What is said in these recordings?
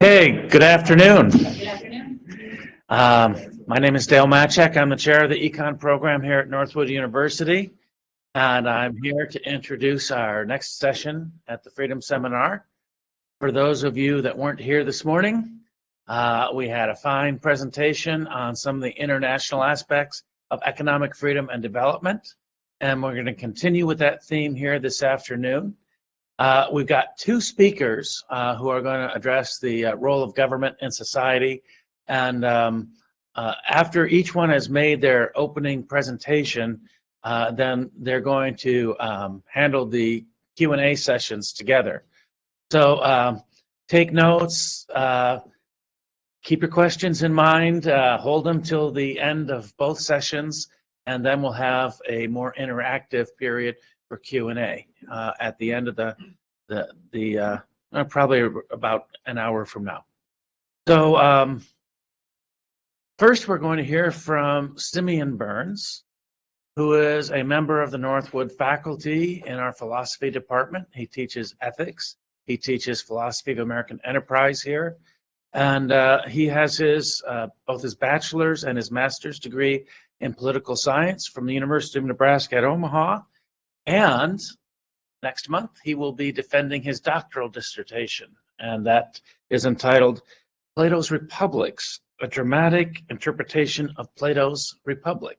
Hey, good afternoon. My name is Dale Matchek. I'm the chair of the Econ program here at Northwood University, and I'm here to introduce our next session at the Freedom Seminar. For those of you that weren't here this morning, we had a fine presentation on some of the international aspects of economic freedom and development, and we're going to continue with that theme here this afternoon. We've got two speakers who are going to address the role of government in society, and after each one has made their opening presentation, then they're going to handle the Q&A sessions together. So take notes, keep your questions in mind, hold them till the end of both sessions, and then we'll have a more interactive period for Q&A at the end of the probably about an hour from now. So first we're going to hear from Simeon Burns, who is a member of the Northwood faculty in our philosophy department. He teaches ethics. He teaches philosophy of American enterprise here. And he has his both his bachelor's and his master's degree in political science from the University of Nebraska at Omaha. And next month, he will be defending his doctoral dissertation, and that is entitled Plato's Republics, a Dramatic Interpretation of Plato's Republic.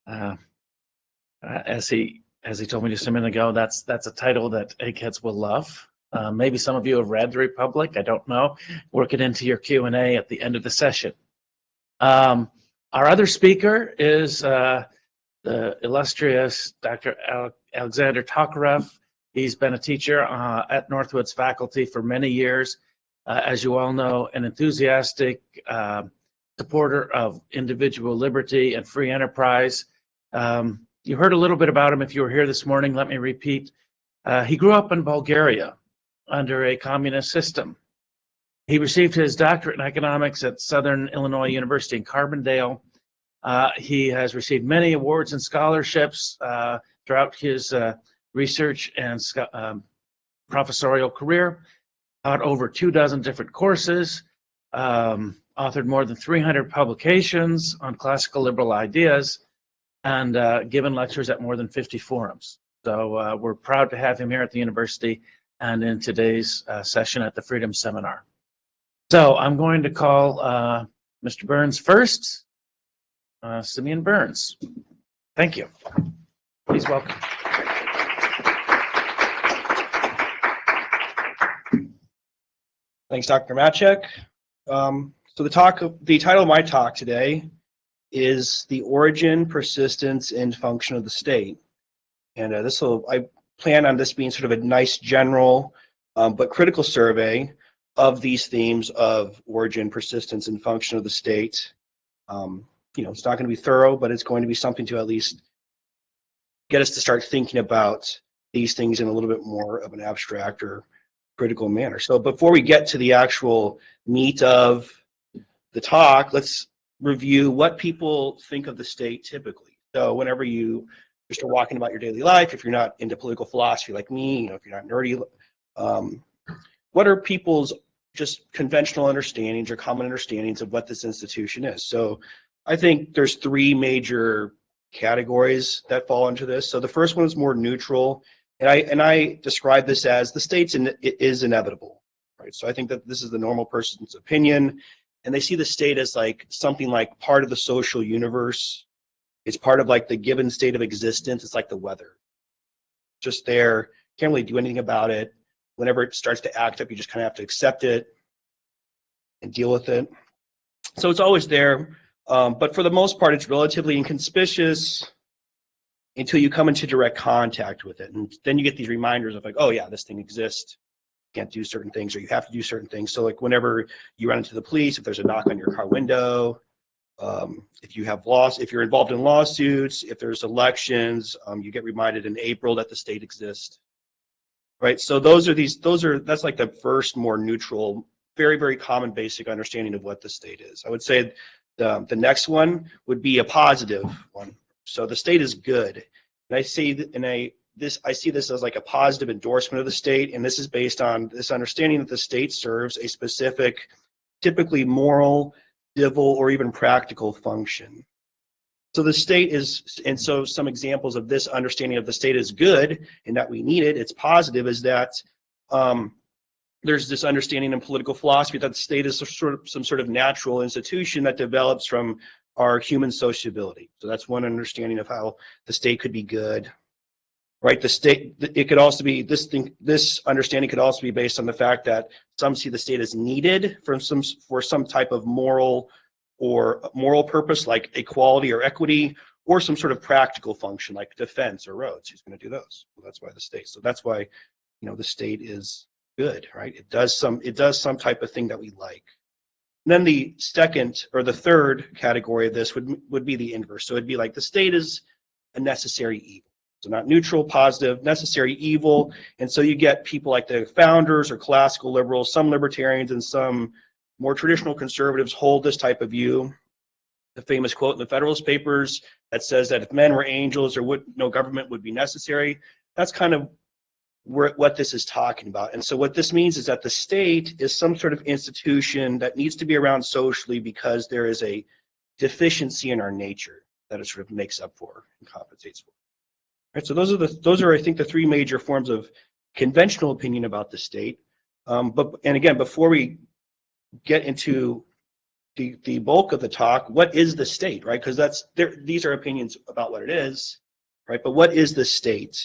As he told me just a minute ago, that's a title that eggheads will love. Maybe some of you have read The Republic, I don't know. Work it into your Q&A at the end of the session. Our other speaker is the illustrious Dr. Alexandar Tokarev. He's been a teacher at Northwood's faculty for many years. As you all know, an enthusiastic supporter of individual liberty and free enterprise. You heard a little bit about him if you were here this morning. Let me repeat. He grew up in Bulgaria under a communist system. He received his doctorate in economics at Southern Illinois University in Carbondale. He has received many awards and scholarships throughout his research and professorial career, taught over 24 different courses, authored more than 300 publications on classical liberal ideas, and given lectures at more than 50 forums. So we're proud to have him here at the university and in today's session at the Freedom Seminar. So I'm going to call Mr. Burns first. Simeon Burns. Thank you. Please welcome. Thanks, Dr. Matchek. So the title of my talk today is The Origin, Persistence, and Function of the State. And I plan on this being sort of a nice general but critical survey of these themes of origin, persistence, and function of the state. It's not going to be thorough, but it's going to be something to at least get us to start thinking about these things in a little bit more of an abstract or critical manner. So before we get to the actual meat of the talk, let's review what people think of the state typically. So whenever you just are walking about your daily life, if you're not into political philosophy like me, if you're not nerdy, what are people's just conventional understandings or common understandings of what this institution is? So I think there's three major categories that fall into this. So the first one is more neutral, and I describe this as the state is inevitable, right? So I think that this is the normal person's opinion, and they see the state as like something like part of the social universe. It's part of like the given state of existence. It's like the weather, just there. Can't really do anything about it. Whenever it starts to act up, you just kind of have to accept it and deal with it. So it's always there. But for the most part, it's relatively inconspicuous until you come into direct contact with it. And then you get these reminders of like, oh yeah, this thing exists. You can't do certain things, or you have to do certain things. So like whenever you run into the police, if there's a knock on your car window, if you're involved in lawsuits, if there's elections, you get reminded in April that the state exists. Right? So that's like the first more neutral, very, very common basic understanding of what the state is. I would say the next one would be a positive one. So the state is good. And I say that I see this as like a positive endorsement of the state, and this is based on this understanding that the state serves a specific, typically moral, civil, or even practical function. So the state is, and so some examples of this understanding of the state is good and that we need it, it's positive, is that there's this understanding in political philosophy that the state is some sort of natural institution that develops from our human sociability. So that's one understanding of how the state could be good, right? The state, it could also be, this understanding could also be based on the fact that some see the state as needed for some type of moral purpose, like equality or equity, or some sort of practical function like defense or roads. Who's going to do those? Well, that's why the state. So that's why, the state is good, right? It does some type of thing that we like. And then the second or the third category of this would be the inverse. So it'd be like the state is a necessary evil. So not neutral, positive, necessary evil. And so you get people like the founders or classical liberals, some libertarians and some more traditional conservatives hold this type of view. The famous quote in the Federalist Papers that says that if men were angels, no government would be necessary. That's kind of what this is talking about. And so what this means is that the state is some sort of institution that needs to be around socially because there is a deficiency in our nature that it sort of makes up for and compensates for. Right, so those are I think the three major forms of conventional opinion about the state. And again, before we get into the bulk of the talk, what is the state, right? Because these are opinions about what it is, right? But what is the state?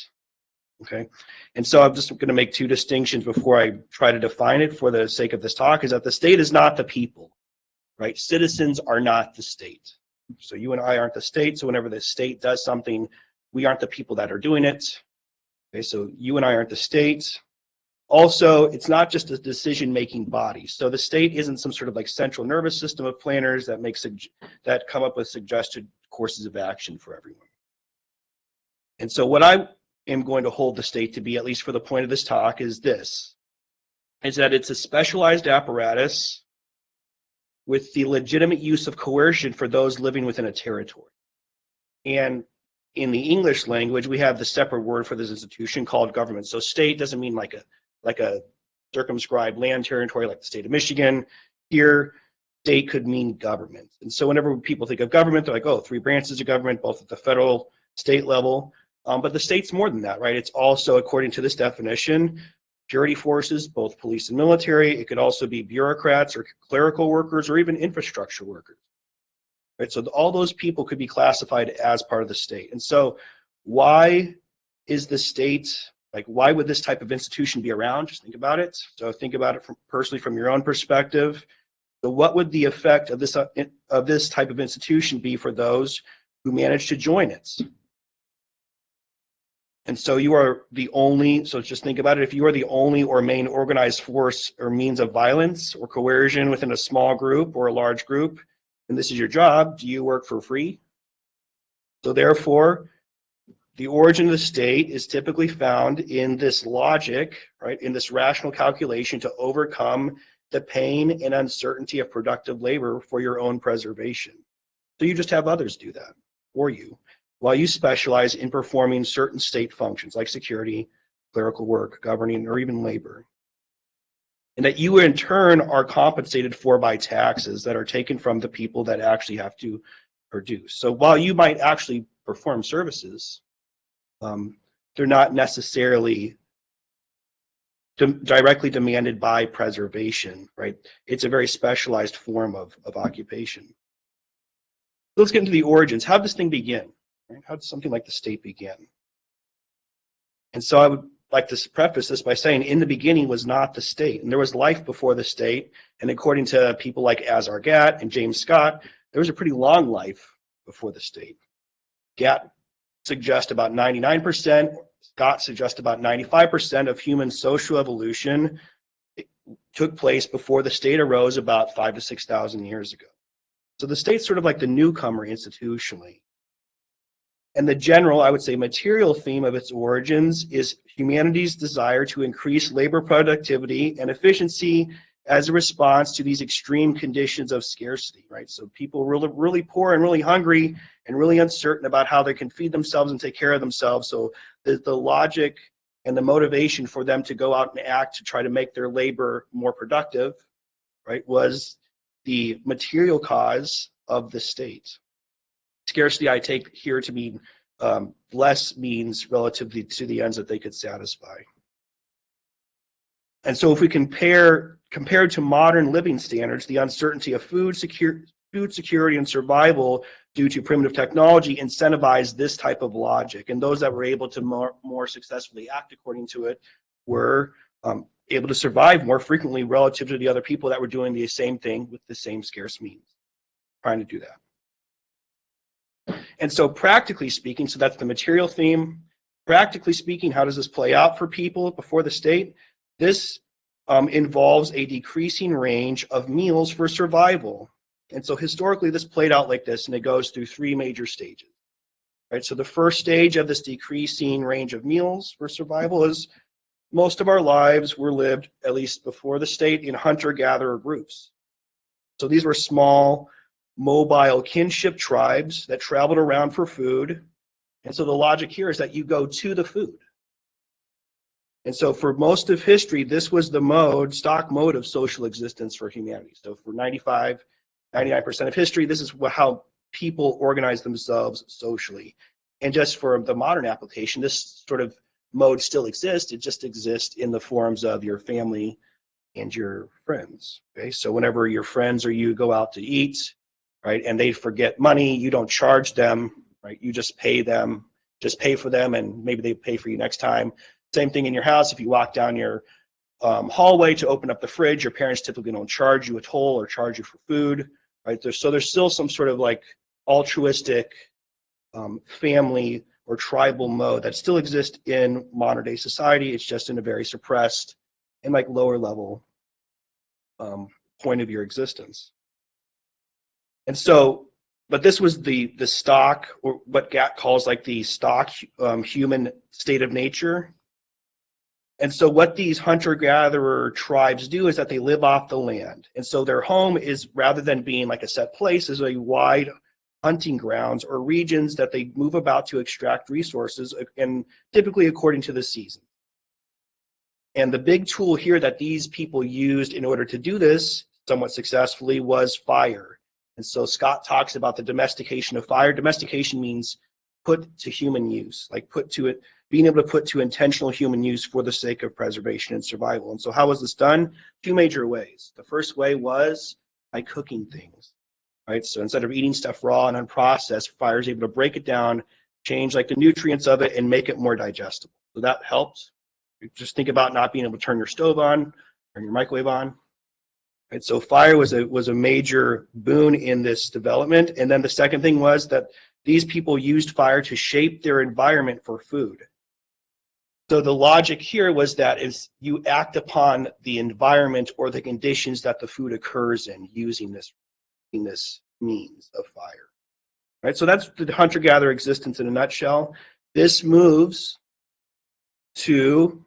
Okay, and so I'm just going to make two distinctions before I try to define it for the sake of this talk, is that the state is not the people, right? Citizens are not the state. So you and I aren't the state, so whenever the state does something, we aren't the people that are doing it. Okay, so you and I aren't the state. Also, it's not just a decision-making body. So the state isn't some sort of like central nervous system of planners that come up with suggested courses of action for everyone. And so what I am going to hold the state to be, at least for the point of this talk, is that it's a specialized apparatus with the legitimate use of coercion for those living within a territory. And in the English language, we have the separate word for this institution called government. So state doesn't mean like a circumscribed land territory like the state of Michigan. Here, state could mean government. And so whenever people think of government, they're like, oh, three branches of government, both at the federal, state level. But the state's more than that, right? It's also, according to this definition, security forces, both police and military. It could also be bureaucrats or clerical workers or even infrastructure workers. Right? So all those people could be classified as part of the state. And so why is the state, like why would this type of institution be around? Just think about it. So think about it personally from your own perspective. So what would the effect of this type of institution be for those who manage to join it? And so you are the only, so just think about it, if you are the only or main organized force or means of violence or coercion within a small group or a large group, and this is your job, do you work for free? So therefore, the origin of the state is typically found in this logic, right, in this rational calculation to overcome the pain and uncertainty of productive labor for your own preservation. So you just have others do that for you, while you specialize in performing certain state functions like security, clerical work, governing, or even labor. And that you in turn are compensated for by taxes that are taken from the people that actually have to produce. So while you might actually perform services, they're not necessarily directly demanded by preservation, right? It's a very specialized form of occupation. Let's get into the origins. How did this thing begin? Right? How did something like the state begin? And so I would like to preface this by saying in the beginning was not the state, and there was life before the state, and according to people like Azar Gatt and James Scott, there was a pretty long life before the state. Gatt suggests about 99%, Scott suggests about 95% of human social evolution took place before the state arose about 5,000 to 6,000 years ago. So the state's sort of like the newcomer institutionally. And the general, I would say, material theme of its origins is humanity's desire to increase labor productivity and efficiency as a response to these extreme conditions of scarcity, right? So people really, really poor and really hungry and really uncertain about how they can feed themselves and take care of themselves. So the logic and the motivation for them to go out and act to try to make their labor more productive, right, was the material cause of the state. Scarcity I take here to mean less means relatively to the ends that they could satisfy. And so if we compared to modern living standards, the uncertainty of food security and survival due to primitive technology incentivized this type of logic. And those that were able to more successfully act according to it were able to survive more frequently relative to the other people that were doing the same thing with the same scarce means, trying to do that. And so practically speaking, so that's the material theme. Practically speaking, how does this play out for people before the state? This involves a decreasing range of meals for survival. And so historically, this played out like this, and it goes through three major stages. Right? So the first stage of this decreasing range of meals for survival is most of our lives were lived, at least before the state, in hunter-gatherer groups. So these were small, mobile kinship tribes that traveled around for food. And so the logic here is that you go to the food. And so for most of history, this was the stock mode of social existence for humanity. So for 99% of history, this is how people organize themselves socially. And just for the modern application, this sort of mode still exists. It just exists in the forms of your family and your friends. Okay, so whenever your friends or you go out to eat, right, and they forget money, you don't charge them, right? You just pay them, just pay for them, and maybe they pay for you next time. Same thing in your house. If you walk down your hallway to open up the fridge, your parents typically don't charge you a toll or charge you for food, right? So there's still some sort of like altruistic family or tribal mode that still exists in modern day society. It's just in a very suppressed and like lower level point of your existence. And so, but this was the stock, or what Gatt calls like the stock human state of nature. And so what these hunter-gatherer tribes do is that they live off the land. And so their home is, rather than being like a set place, is a wide hunting grounds or regions that they move about to extract resources, and typically according to the season. And the big tool here that these people used in order to do this somewhat successfully was fire. And so Scott talks about the domestication of fire. Domestication means put to human use, like being able to put to intentional human use for the sake of preservation and survival. And so how was this done? Two major ways. The first way was by cooking things, right? So instead of eating stuff raw and unprocessed, fire is able to break it down, change like the nutrients of it, and make it more digestible. So that helps. Just think about not being able to turn your stove on, turn your microwave on. Right? So fire was a major boon in this development. And then the second thing was that these people used fire to shape their environment for food. So the logic here was that is you act upon the environment or the conditions that the food occurs in using this means of fire. Right? So that's the hunter-gatherer existence in a nutshell. This moves to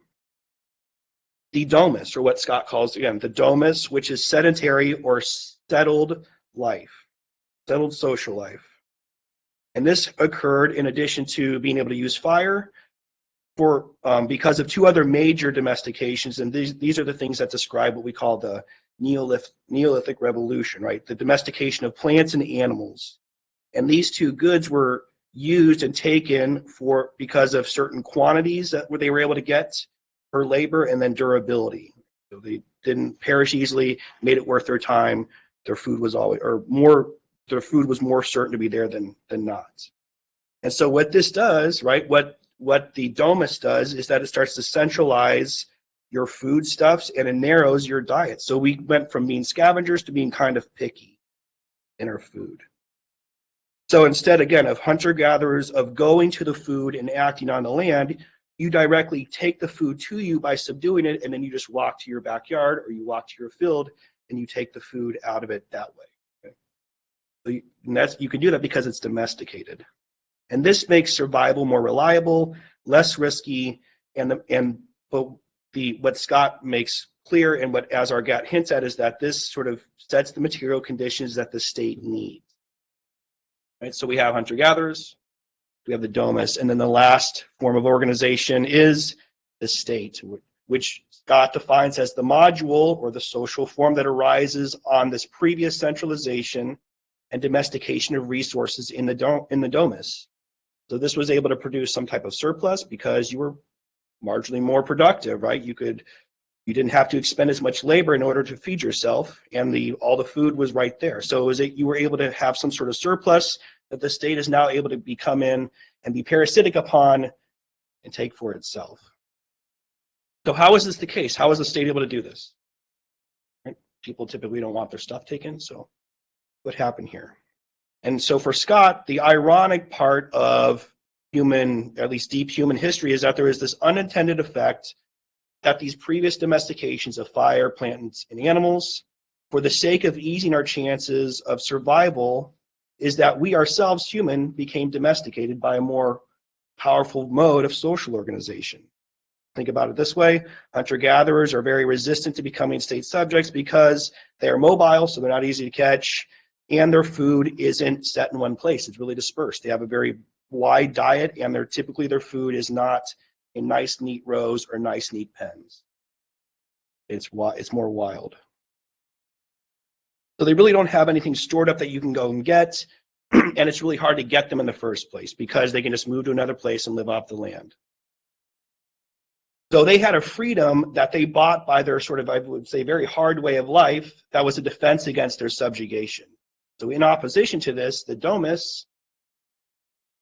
the domus, or what Scott calls, again, the domus, which is sedentary or settled life, settled social life. And this occurred in addition to being able to use fire because of two other major domestications, and these are the things that describe what we call the Neolithic Revolution, right? The domestication of plants and animals. And these two goods were used and taken because of certain quantities that they were able to get per labor, and then durability. So they didn't perish easily, made it worth their time. Their food was their food was more certain to be there than not. And so what this does, right, what the domus does is that it starts to centralize your foodstuffs and it narrows your diet. So we went from being scavengers to being kind of picky in our food. So instead, again, of hunter-gatherers, of going to the food and acting on the land, you directly take the food to you by subduing it, and then you just walk to your backyard or you walk to your field and you take the food out of it that way. Okay? So you can do that because it's domesticated. And this makes survival more reliable, less risky, but what Scott makes clear, and what as our GATT hints at is that this sort of sets the material conditions that the state needs. Right? So we have hunter-gatherers, we have the domus, and then the last form of organization is the state, which Scott defines as the module or the social form that arises on this previous centralization and domestication of resources in the domus. So this was able to produce some type of surplus because you were marginally more productive, right? You didn't have to expend as much labor in order to feed yourself, and all the food was right there. So you were able to have some sort of surplus that the state is now able to come in and be parasitic upon and take for itself. So how is this the case? How is the state able to do this? Right? People typically don't want their stuff taken, so what happened here? And so for Scott, the ironic part of human, at least deep human history, is that there is this unintended effect that these previous domestications of fire, plants, and animals, for the sake of easing our chances of survival, is that we ourselves, human, became domesticated by a more powerful mode of social organization. Think about it this way: hunter-gatherers are very resistant to becoming state subjects because they are mobile, so they're not easy to catch, and their food isn't set in one place. It's really dispersed. They have a very wide diet, and typically their food is not in nice, neat rows or nice, neat pens. It's more wild. So they really don't have anything stored up that you can go and get, and it's really hard to get them in the first place because they can just move to another place and live off the land. So they had a freedom that they bought by their sort of, I would say, very hard way of life that was a defense against their subjugation. So in opposition to this, the domus,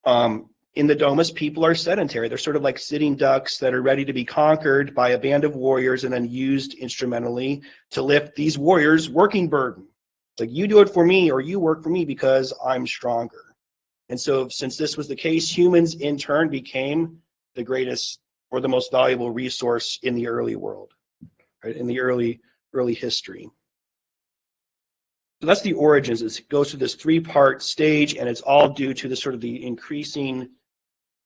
in the domus, people are sedentary. They're sort of like sitting ducks that are ready to be conquered by a band of warriors and then used instrumentally to lift these warriors' working burden. It's like, you do it for me or you work for me because I'm stronger. And so since this was the case, humans in turn became the greatest or the most valuable resource in the early world, right? In the early history. So that's the origins. It goes through this three-part stage, and it's all due to the sort of the increasing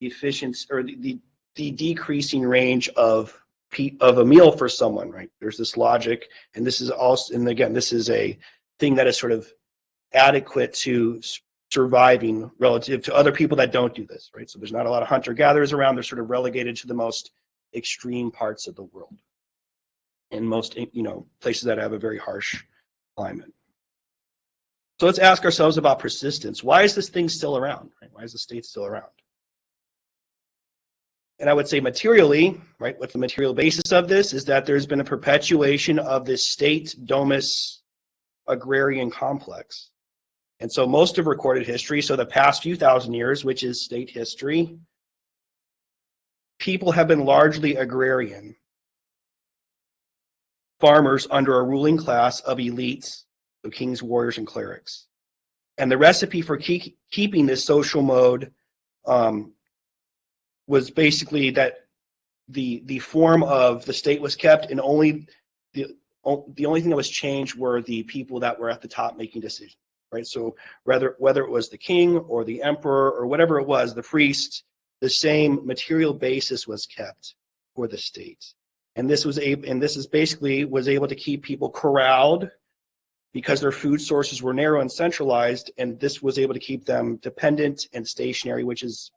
efficiency or the decreasing range of a meal for someone, right? There's this logic, and this is also, and again, this is a thing that is sort of adequate to surviving relative to other people that don't do this, right? So there's not a lot of hunter-gatherers around. They're sort of relegated to the most extreme parts of the world, and most, places that have a very harsh climate. So let's ask ourselves about persistence. Why is this thing still around? Right? Why is the state still around? And I would say materially, right, what the material basis of this is that there's been a perpetuation of this state domus agrarian complex. And so most of recorded history, so the past few thousand years, which is state history, people have been largely agrarian. Farmers under a ruling class of elites, so kings, warriors, and clerics. And the recipe for keeping this social mode was basically that the form of the state was kept, and only the only thing that was changed were the people that were at the top making decisions, right? So whether it was the king or the emperor or whatever it was, the priest, the same material basis was kept for the state. And this was basically able to keep people corralled because their food sources were narrow and centralized, and this was able to keep them dependent and stationary, which is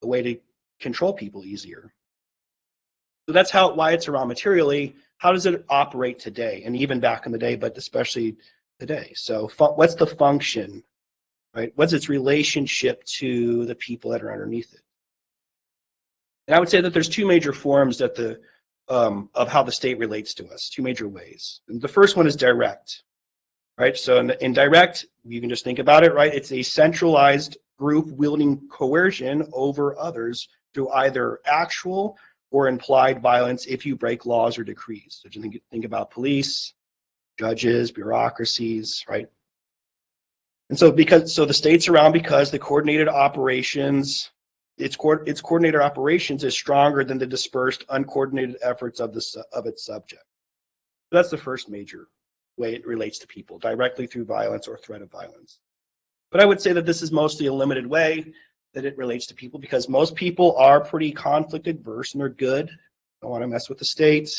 the way to control people easier. So that's why it's around materially. How does it operate today, and even back in the day, but especially today? So what's the function, right? What's its relationship to the people that are underneath it? And I would say that there's two major forms that of how the state relates to us, two major ways. And the first one is direct. Right, so in direct, you can just think about it, right? It's a centralized group wielding coercion over others through either actual or implied violence if you break laws or decrees. So you think about police, judges, bureaucracies, right? And so the state's around because the coordinated operations, its coordinated operations is stronger than the dispersed, uncoordinated efforts of its subject. So that's the first major way it relates to people, directly through violence or threat of violence. But I would say that this is mostly a limited way that it relates to people, because most people are pretty conflict adverse and they're good, don't want to mess with the state.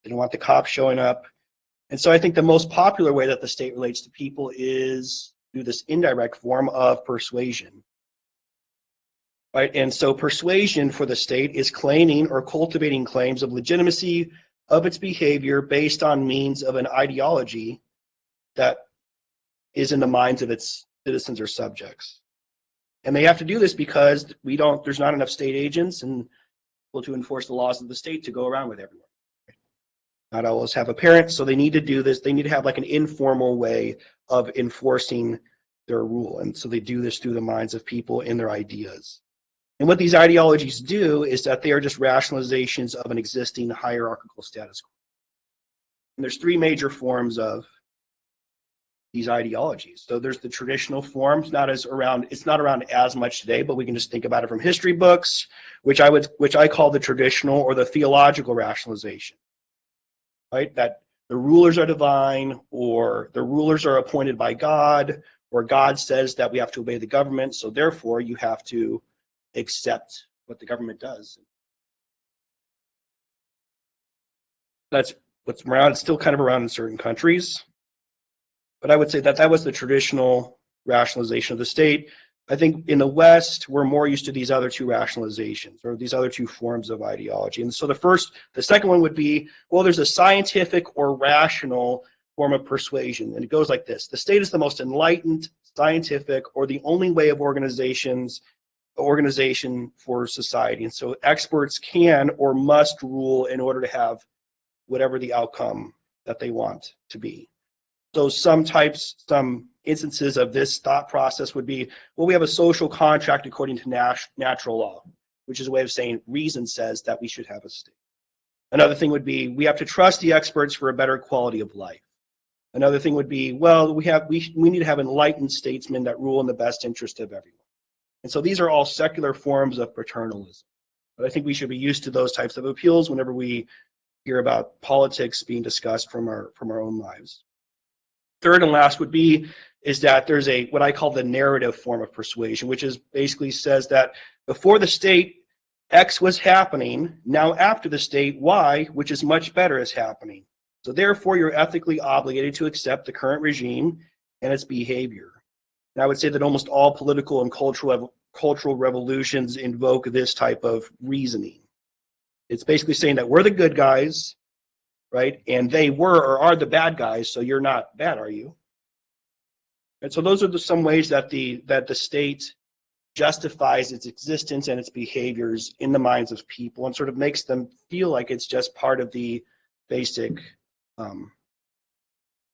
They don't want the cops showing up. And so I think the most popular way that the state relates to people is through this indirect form of persuasion. Right? And so persuasion for the state is claiming or cultivating claims of legitimacy of its behavior based on means of an ideology that is in the minds of its citizens or subjects. And they have to do this because there's not enough state agents and people to enforce the laws of the state to go around with everyone. Not always have a parent, so they need to do this. They need to have like an informal way of enforcing their rule. And so they do this through the minds of people and their ideas. And what these ideologies do is that they are just rationalizations of an existing hierarchical status quo. And there's three major forms of these ideologies. So there's the traditional forms, it's not around as much today, but we can just think about it from history books, which I call the traditional or the theological rationalization. Right? That the rulers are divine, or the rulers are appointed by God, or God says that we have to obey the government, so therefore you have to accept what the government does. That's what's around. It's still kind of around in certain countries, but I would say that was the traditional rationalization of the state. I think in the West, we're more used to these other two rationalizations, or these other two forms of ideology. And so the second one would be, well, there's a scientific or rational form of persuasion. And it goes like this: the state is the most enlightened, scientific, or the only way of organization for society. And so experts can or must rule in order to have whatever the outcome that they want to be. So some instances of this thought process would be, well, we have a social contract according to natural law, which is a way of saying reason says that we should have a state. Another thing would be, we have to trust the experts for a better quality of life. Another thing would be, well, we need to have enlightened statesmen that rule in the best interest of everyone. And so these are all secular forms of paternalism. But I think we should be used to those types of appeals whenever we hear about politics being discussed from our own lives. Third and last would be is that there's what I call the narrative form of persuasion, which is basically says that before the state, X was happening. Now after the state, Y, which is much better, is happening. So therefore, you're ethically obligated to accept the current regime and its behavior. And I would say that almost all political and cultural revolutions invoke this type of reasoning. It's basically saying that we're the good guys, right? And they were or are the bad guys, so you're not bad, are you? And so those are some ways that the state justifies its existence and its behaviors in the minds of people, and sort of makes them feel like it's just part of the basic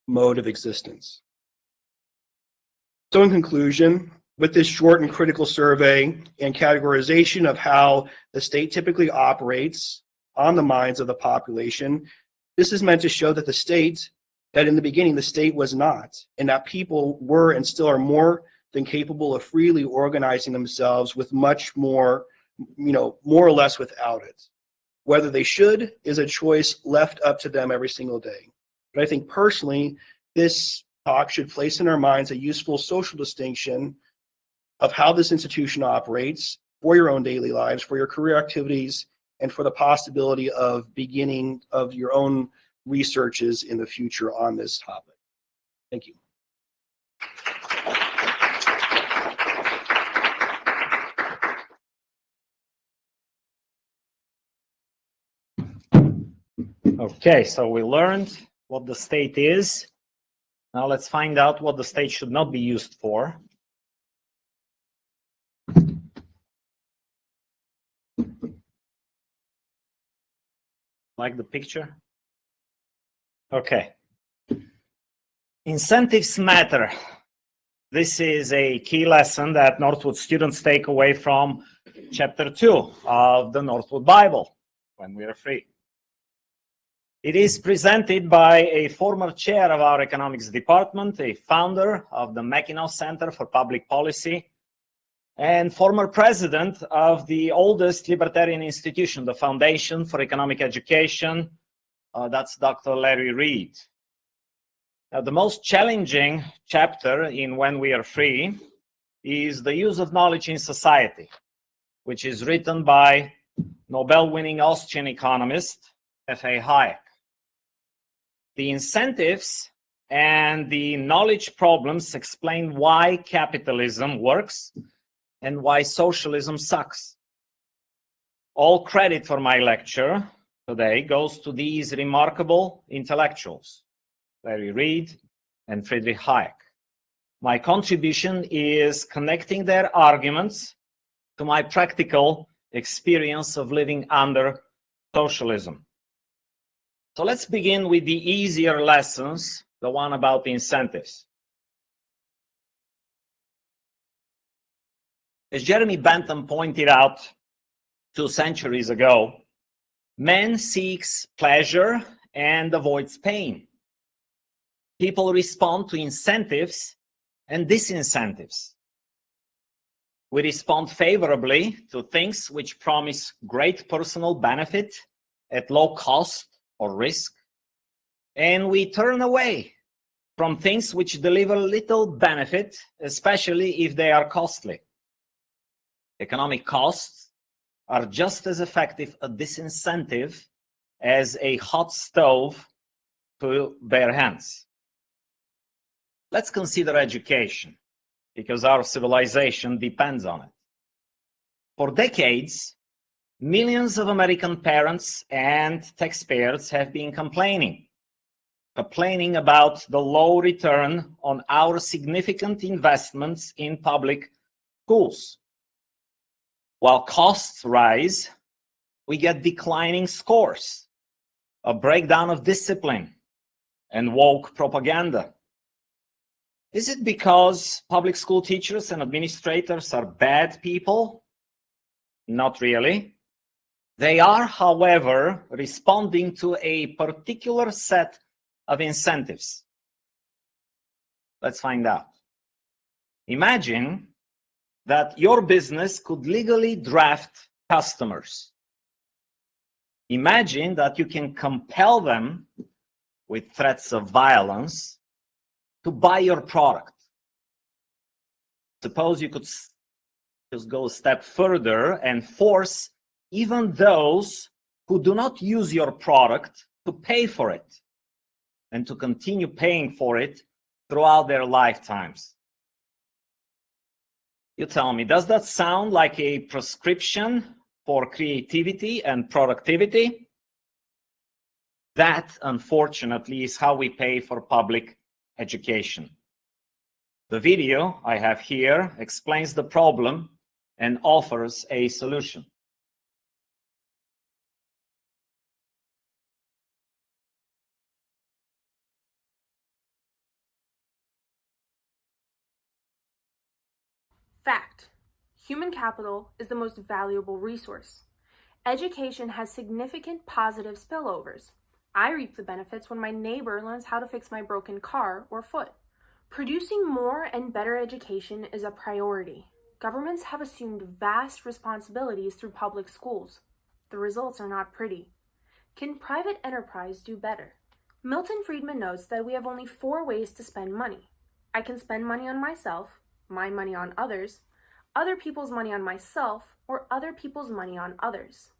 mode of existence. So in conclusion, with this short and critical survey and categorization of how the state typically operates on the minds of the population, this is meant to show that that in the beginning the state was not, and that people were and still are more than capable of freely organizing themselves with much more, more or less without it. Whether they should is a choice left up to them every single day. But I think personally, this talk should place in our minds a useful social distinction of how this institution operates for your own daily lives, for your career activities, and for the possibility of beginning of your own researches in the future on this topic. Thank you. Okay, so we learned what the state is. Now let's find out what the state should not be used for. Like the picture? Okay. Incentives matter. This is a key lesson that Northwood students take away from chapter 2 of the Northwood Bible, When We Are Free. It is presented by a former chair of our economics department, a founder of the McNair Center for Public Policy, and former president of the oldest libertarian institution, the Foundation for Economic Education. That's Dr. Larry Reed. Now, the most challenging chapter in When We Are Free is the use of knowledge in society, which is written by Nobel-winning Austrian economist F.A. Hayek. The incentives and the knowledge problems explain why capitalism works and why socialism sucks. All credit for my lecture today goes to these remarkable intellectuals, Larry Reid and Friedrich Hayek. My contribution is connecting their arguments to my practical experience of living under socialism. So let's begin with the easier lessons, the one about the incentives. As Jeremy Bentham pointed out 2 centuries ago, man seeks pleasure and avoids pain. People respond to incentives and disincentives. We respond favorably to things which promise great personal benefit at low cost or risk, and we turn away from things which deliver little benefit, especially if they are costly. Economic costs are just as effective a disincentive as a hot stove to bare hands. Let's consider education, because our civilization depends on it. For decades, millions of American parents and taxpayers have been complaining about the low return on our significant investments in public schools. While costs rise, we get declining scores, a breakdown of discipline, and woke propaganda. Is it because public school teachers and administrators are bad people? Not really. They are, however, responding to a particular set of incentives. Let's find out. Imagine that your business could legally draft customers. Imagine that you can compel them with threats of violence to buy your product. Suppose you could just go a step further and force even those who do not use your product to pay for it and to continue paying for it throughout their lifetimes. You tell me, does that sound like a prescription for creativity and productivity? That, unfortunately, is how we pay for public education. The video I have here explains the problem and offers a solution. Fact: human capital is the most valuable resource. Education has significant positive spillovers. I reap the benefits when my neighbor learns how to fix my broken car or foot. Producing more and better education is a priority. Governments have assumed vast responsibilities through public schools. The results are not pretty. Can private enterprise do better? Milton Friedman notes that we have only 4 ways to spend money. I can spend money on myself, my money on others, other people's money on myself, or other people's money on others.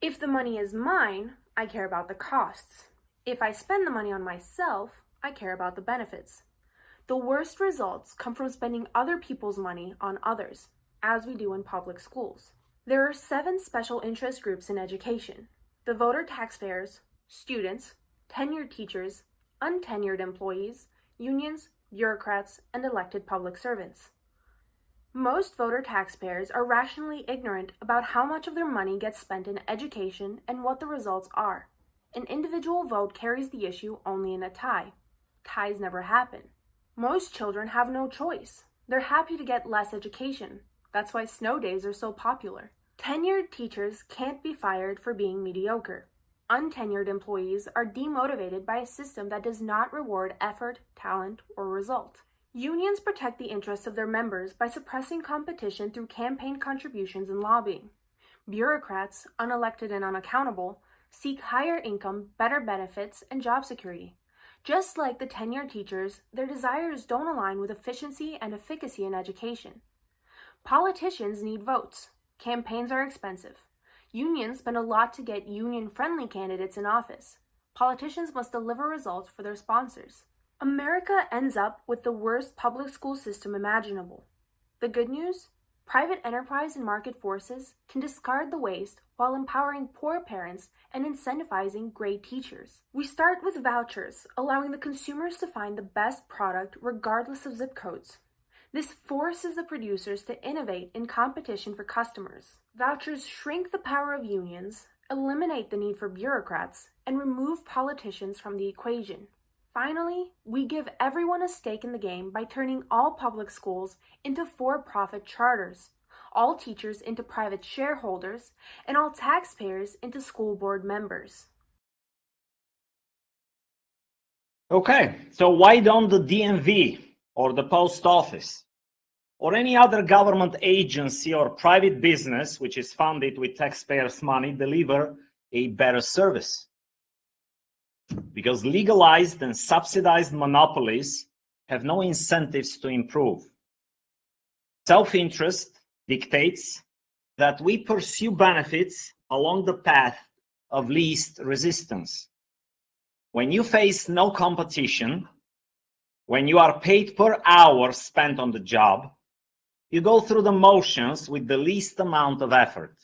If the money is mine, I care about the costs. If I spend the money on myself, I care about the benefits. The worst results come from spending other people's money on others, as we do in public schools. There are 7 special interest groups in education: the voter taxpayers, students, tenured teachers, untenured employees, unions, bureaucrats, and elected public servants. Most voter taxpayers are rationally ignorant about how much of their money gets spent in education and what the results are. An individual vote carries the issue only in a tie. Ties never happen. Most children have no choice. They're happy to get less education. That's why snow days are so popular. Tenured teachers can't be fired for being mediocre. Untenured employees are demotivated by a system that does not reward effort, talent, or result. Unions protect the interests of their members by suppressing competition through campaign contributions and lobbying. Bureaucrats, unelected and unaccountable, seek higher income, better benefits, and job security. Just like the tenured teachers, their desires don't align with efficiency and efficacy in education. Politicians need votes. Campaigns are expensive. Unions spend a lot to get union-friendly candidates in office. Politicians must deliver results for their sponsors. America ends up with the worst public school system imaginable. The good news? Private enterprise and market forces can discard the waste while empowering poor parents and incentivizing great teachers. We start with vouchers, allowing the consumers to find the best product regardless of zip codes. This forces the producers to innovate in competition for customers. Vouchers shrink the power of unions, eliminate the need for bureaucrats, and remove politicians from the equation. Finally, we give everyone a stake in the game by turning all public schools into for-profit charters, all teachers into private shareholders, and all taxpayers into school board members. Okay, so why don't the DMV or the post office or any other government agency or private business which is funded with taxpayers' money deliver a better service? Because legalized and subsidized monopolies have no incentives to improve. Self-interest dictates that we pursue benefits along the path of least resistance. When you face no competition, when you are paid per hour spent on the job, you go through the motions with the least amount of effort.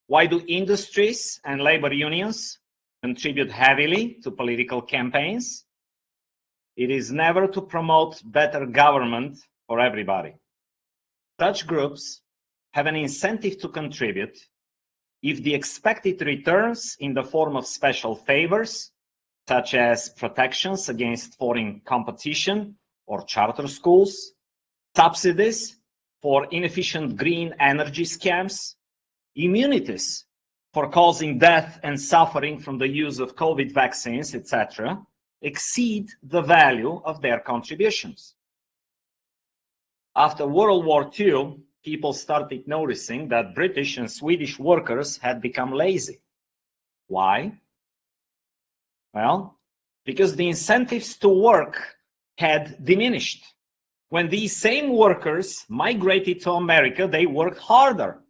Why do industries and labor unions contribute heavily to political campaigns? It is never to promote better government for everybody. Such groups have an incentive to contribute if the expected returns in the form of special favors, such as protections against foreign competition or charter schools, subsidies for inefficient green energy scams, immunities for causing death and suffering from the use of COVID vaccines, etc., exceed the value of their contributions. After World War II, people started noticing that British and Swedish workers had become lazy. Why? Well, because the incentives to work had diminished. When these same workers migrated to America, they worked harder.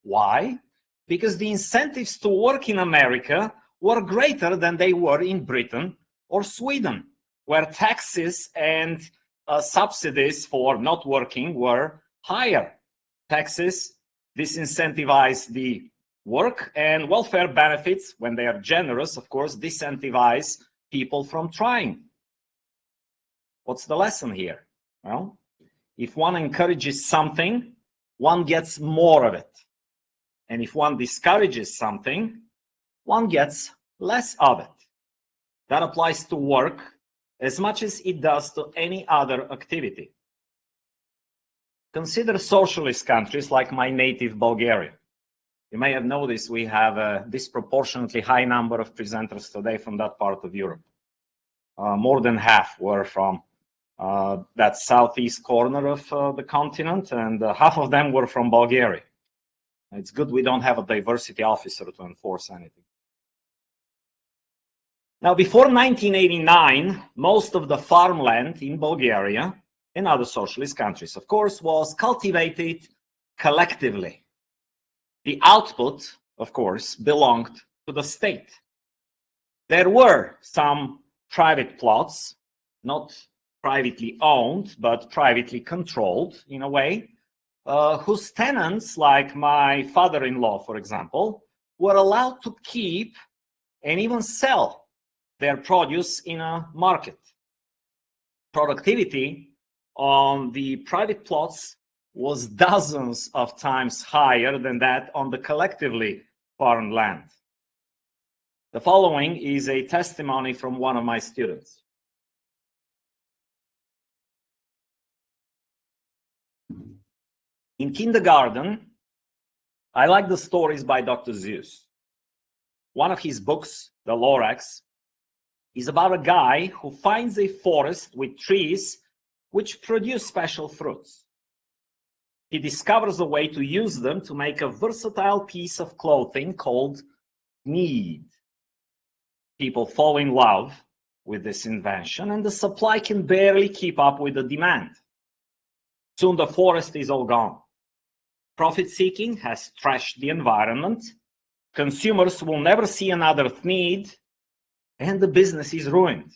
Why? Because the incentives to work in America were greater than they were in Britain or Sweden, where taxes and subsidies for not working were higher. Taxes disincentivize the work, and welfare benefits, when they are generous, of course, disincentivize people from trying. What's the lesson here? Well, if one encourages something, one gets more of it. And if one discourages something, one gets less of it. That applies to work as much as it does to any other activity. Consider socialist countries like my native Bulgaria. You may have noticed we have a disproportionately high number of presenters today from that part of Europe. More than half were from that southeast corner of the continent, and half of them were from Bulgaria. It's good we don't have a diversity officer to enforce anything. Now, before 1989, most of the farmland in Bulgaria and other socialist countries, of course, was cultivated collectively. The output, of course, belonged to the state. There were some private plots, not privately owned, but privately controlled in a way, whose tenants, like my father-in-law, for example, were allowed to keep and even sell their produce in a market. Productivity on the private plots was dozens of times higher than that on the collectively farmed land. The following is a testimony from one of my students. In kindergarten, I liked the stories by Dr. Seuss. One of his books, The Lorax, is about a guy who finds a forest with trees which produce special fruits. He discovers a way to use them to make a versatile piece of clothing called mead. People fall in love with this invention, and the supply can barely keep up with the demand. Soon the forest is all gone. Profit-seeking has trashed the environment. Consumers will never see another mead, and the business is ruined.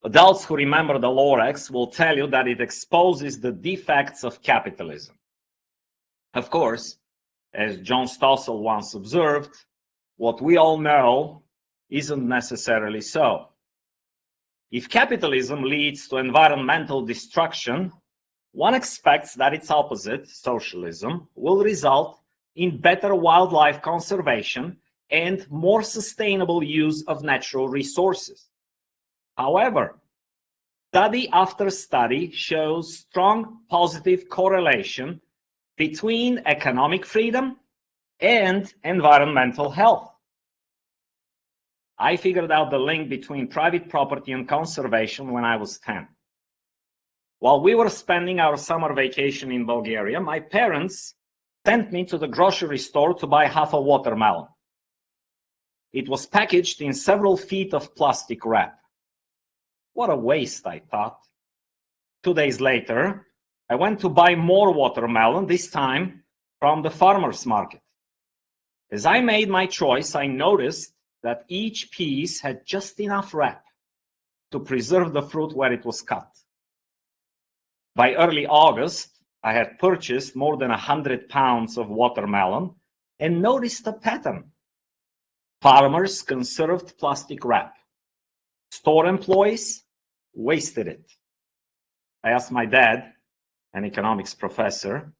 Adults who remember the Lorax will tell you that it exposes the defects of capitalism. Of course, as John Stossel once observed, what we all know isn't necessarily so. If capitalism leads to environmental destruction, one expects that its opposite, socialism, will result in better wildlife conservation and more sustainable use of natural resources. However, study after study shows strong positive correlation between economic freedom and environmental health. I figured out the link between private property and conservation when I was 10. While we were spending our summer vacation in Bulgaria, my parents sent me to the grocery store to buy half a watermelon. It was packaged in several feet of plastic wrap. What a waste, I thought. 2 days later, I went to buy more watermelon, this time from the farmer's market. As I made my choice, I noticed that each piece had just enough wrap to preserve the fruit where it was cut. By early August, I had purchased more than 100 pounds of watermelon and noticed a pattern. Farmers conserved plastic wrap. Store employees wasted it. I asked my dad, an economics professor,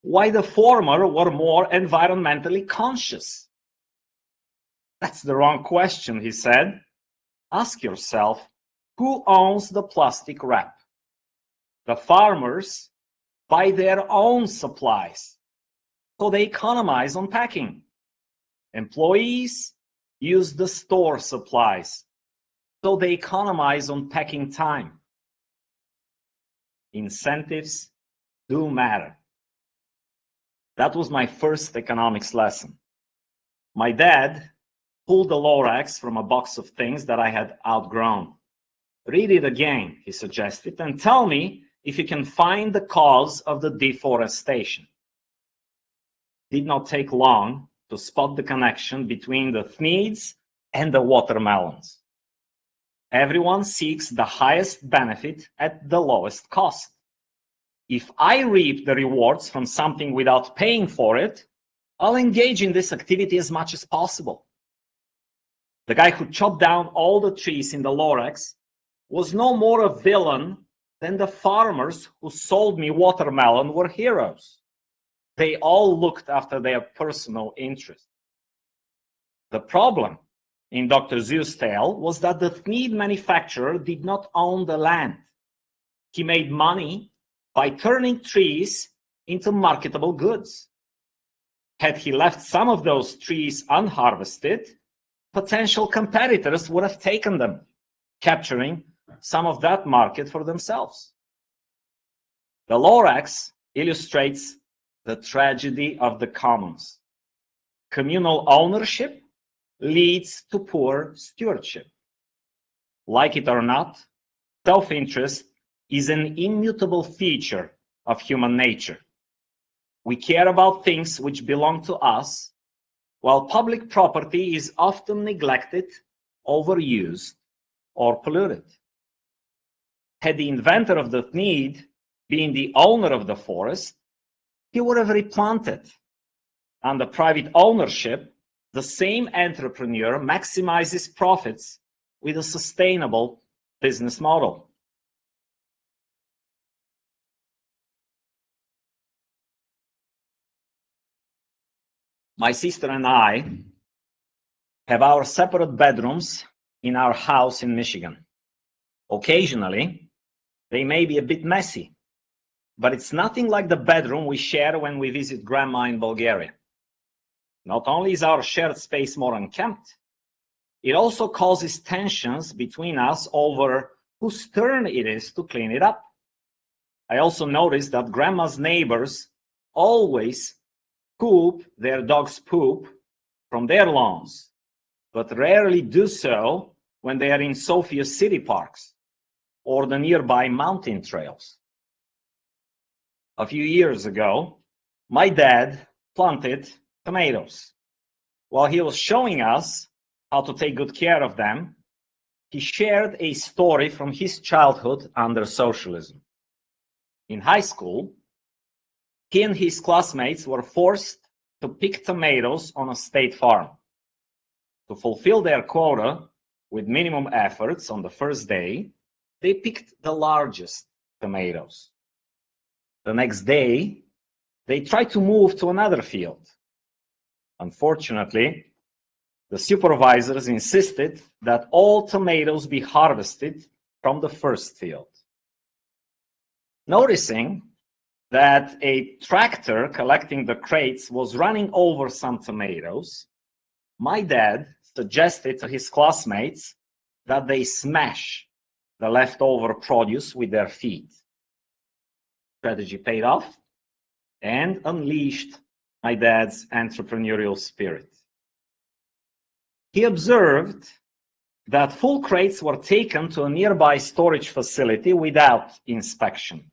why the former were more environmentally conscious. That's the wrong question, he said. Ask yourself, who owns the plastic wrap? The farmers buy their own supplies, so they economize on packing. Employees use the store supplies, so they economize on packing time. Incentives do matter. That was my first economics lesson. My dad pulled the Lorax from a box of things that I had outgrown. Read it again, he suggested, and tell me if you can find the cause of the deforestation. Did not take long to spot the connection between the thneeds and the watermelons. Everyone seeks the highest benefit at the lowest cost. If I reap the rewards from something without paying for it, I'll engage in this activity as much as possible. The guy who chopped down all the trees in the Lorax was no more a villain than the farmers who sold me watermelon were heroes. They all looked after their personal interest. The problem in Dr. Zhu's tale was that the thneed manufacturer did not own the land. He made money by turning trees into marketable goods. Had he left some of those trees unharvested, potential competitors would have taken them, capturing some of that market for themselves. The Lorax illustrates the tragedy of the commons. Communal ownership leads to poor stewardship. Like it or not, self-interest is an immutable feature of human nature. We care about things which belong to us, while public property is often neglected, overused, or polluted. Had the inventor of the thneed been the owner of the forest, he would have replanted. Under private ownership, the same entrepreneur maximizes profits with a sustainable business model. My sister and I have our separate bedrooms in our house in Michigan. Occasionally, they may be a bit messy, but it's nothing like the bedroom we share when we visit Grandma in Bulgaria. Not only is our shared space more unkempt, it also causes tensions between us over whose turn it is to clean it up. I also noticed that Grandma's neighbors always scoop their dog's poop from their lawns, but rarely do so when they are in Sofia city parks or the nearby mountain trails. A few years ago, my dad planted tomatoes. while he was showing us how to take good care of them, he shared a story from his childhood under socialism. In high school, he and his classmates were forced to pick tomatoes on a state farm. To fulfill their quota with minimum efforts on the first day, they picked the largest tomatoes. The next day, they tried to move to another field. Unfortunately, the supervisors insisted that all tomatoes be harvested from the first field. Noticing that a tractor collecting the crates was running over some tomatoes, my dad suggested to his classmates that they smash the leftover produce with their feet. Strategy paid off and unleashed my dad's entrepreneurial spirit. He observed that full crates were taken to a nearby storage facility without inspection.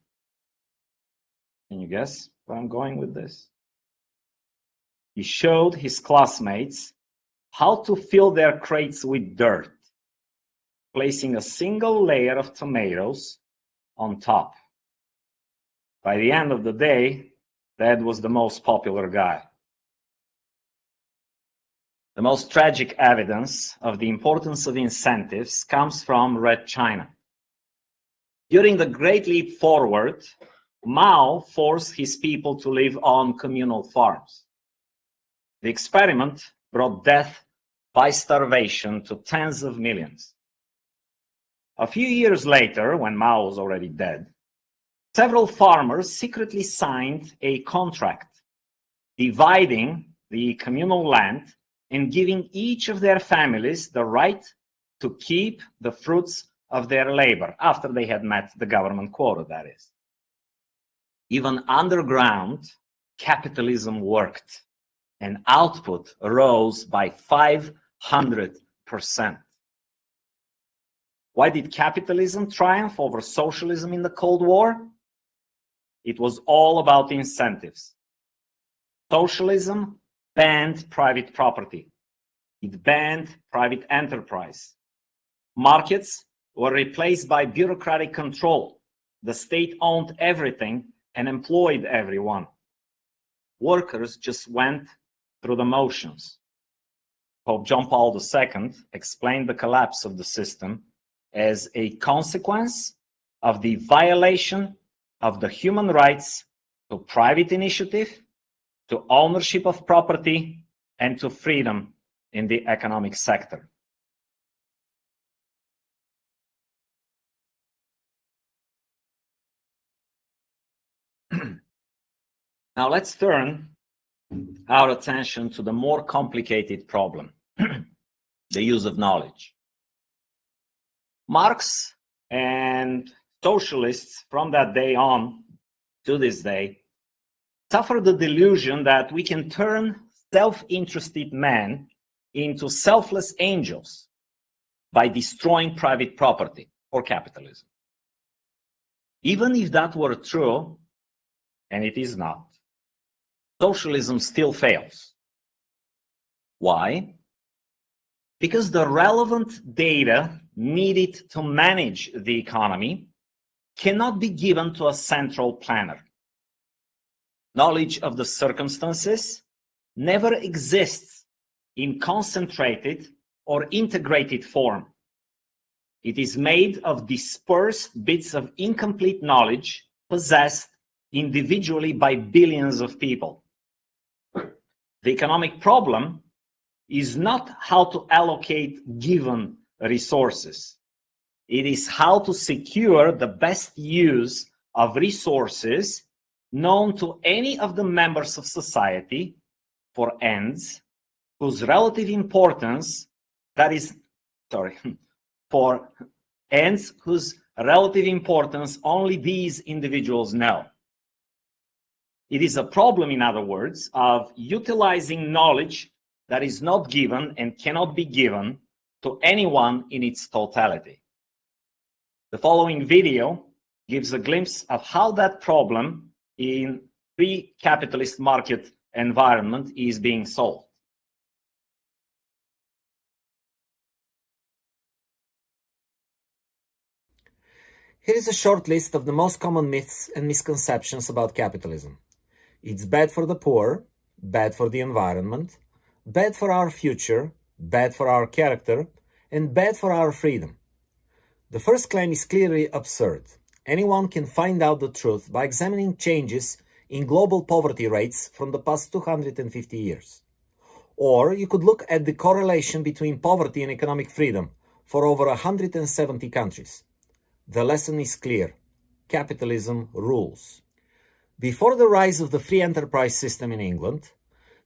Can you guess where I'm going with this? He showed his classmates how to fill their crates with dirt, placing a single layer of tomatoes on top. By the end of the day, Dad was the most popular guy. The most tragic evidence of the importance of incentives comes from Red China. During the Great Leap Forward, Mao forced his people to live on communal farms. The experiment brought death by starvation to tens of millions. A few years later, when Mao was already dead, several farmers secretly signed a contract dividing the communal land and giving each of their families the right to keep the fruits of their labor after they had met the government quota, that is. Even underground, capitalism worked, and output rose by 500%. Why did capitalism triumph over socialism in the Cold War? It was all about incentives. Socialism banned private property. It banned private enterprise. Markets were replaced by bureaucratic control. The state owned everything and employed everyone. Workers just went through the motions. Pope John Paul II explained the collapse of the system as a consequence of the violation of the human rights to private initiative, to ownership of property, and to freedom in the economic sector. Now let's turn our attention to the more complicated problem, the use of knowledge. Marx and socialists from that day on to this day suffer the delusion that we can turn self-interested men into selfless angels by destroying private property or capitalism. Even if that were true, and it is not, socialism still fails. Why? Because the relevant data needed to manage the economy cannot be given to a central planner. Knowledge of the circumstances never exists in concentrated or integrated form. It is made of dispersed bits of incomplete knowledge possessed individually by billions of people. The economic problem is not how to allocate given resources. It is how to secure the best use of resources known to any of the members of society for ends whose relative importance, for ends whose relative importance only these individuals know. It is a problem, in other words, of utilizing knowledge that is not given and cannot be given to anyone in its totality. The following video gives a glimpse of how that problem in pre-capitalist market environment is being solved. Here is a short list of the most common myths and misconceptions about capitalism. It's bad for the poor, bad for the environment, bad for our future, bad for our character, and bad for our freedom. The first claim is clearly absurd. Anyone can find out the truth by examining changes in global poverty rates from the past 250 years. Or you could look at the correlation between poverty and economic freedom for over 170 countries. The lesson is clear. Capitalism rules. Before the rise of the free enterprise system in England,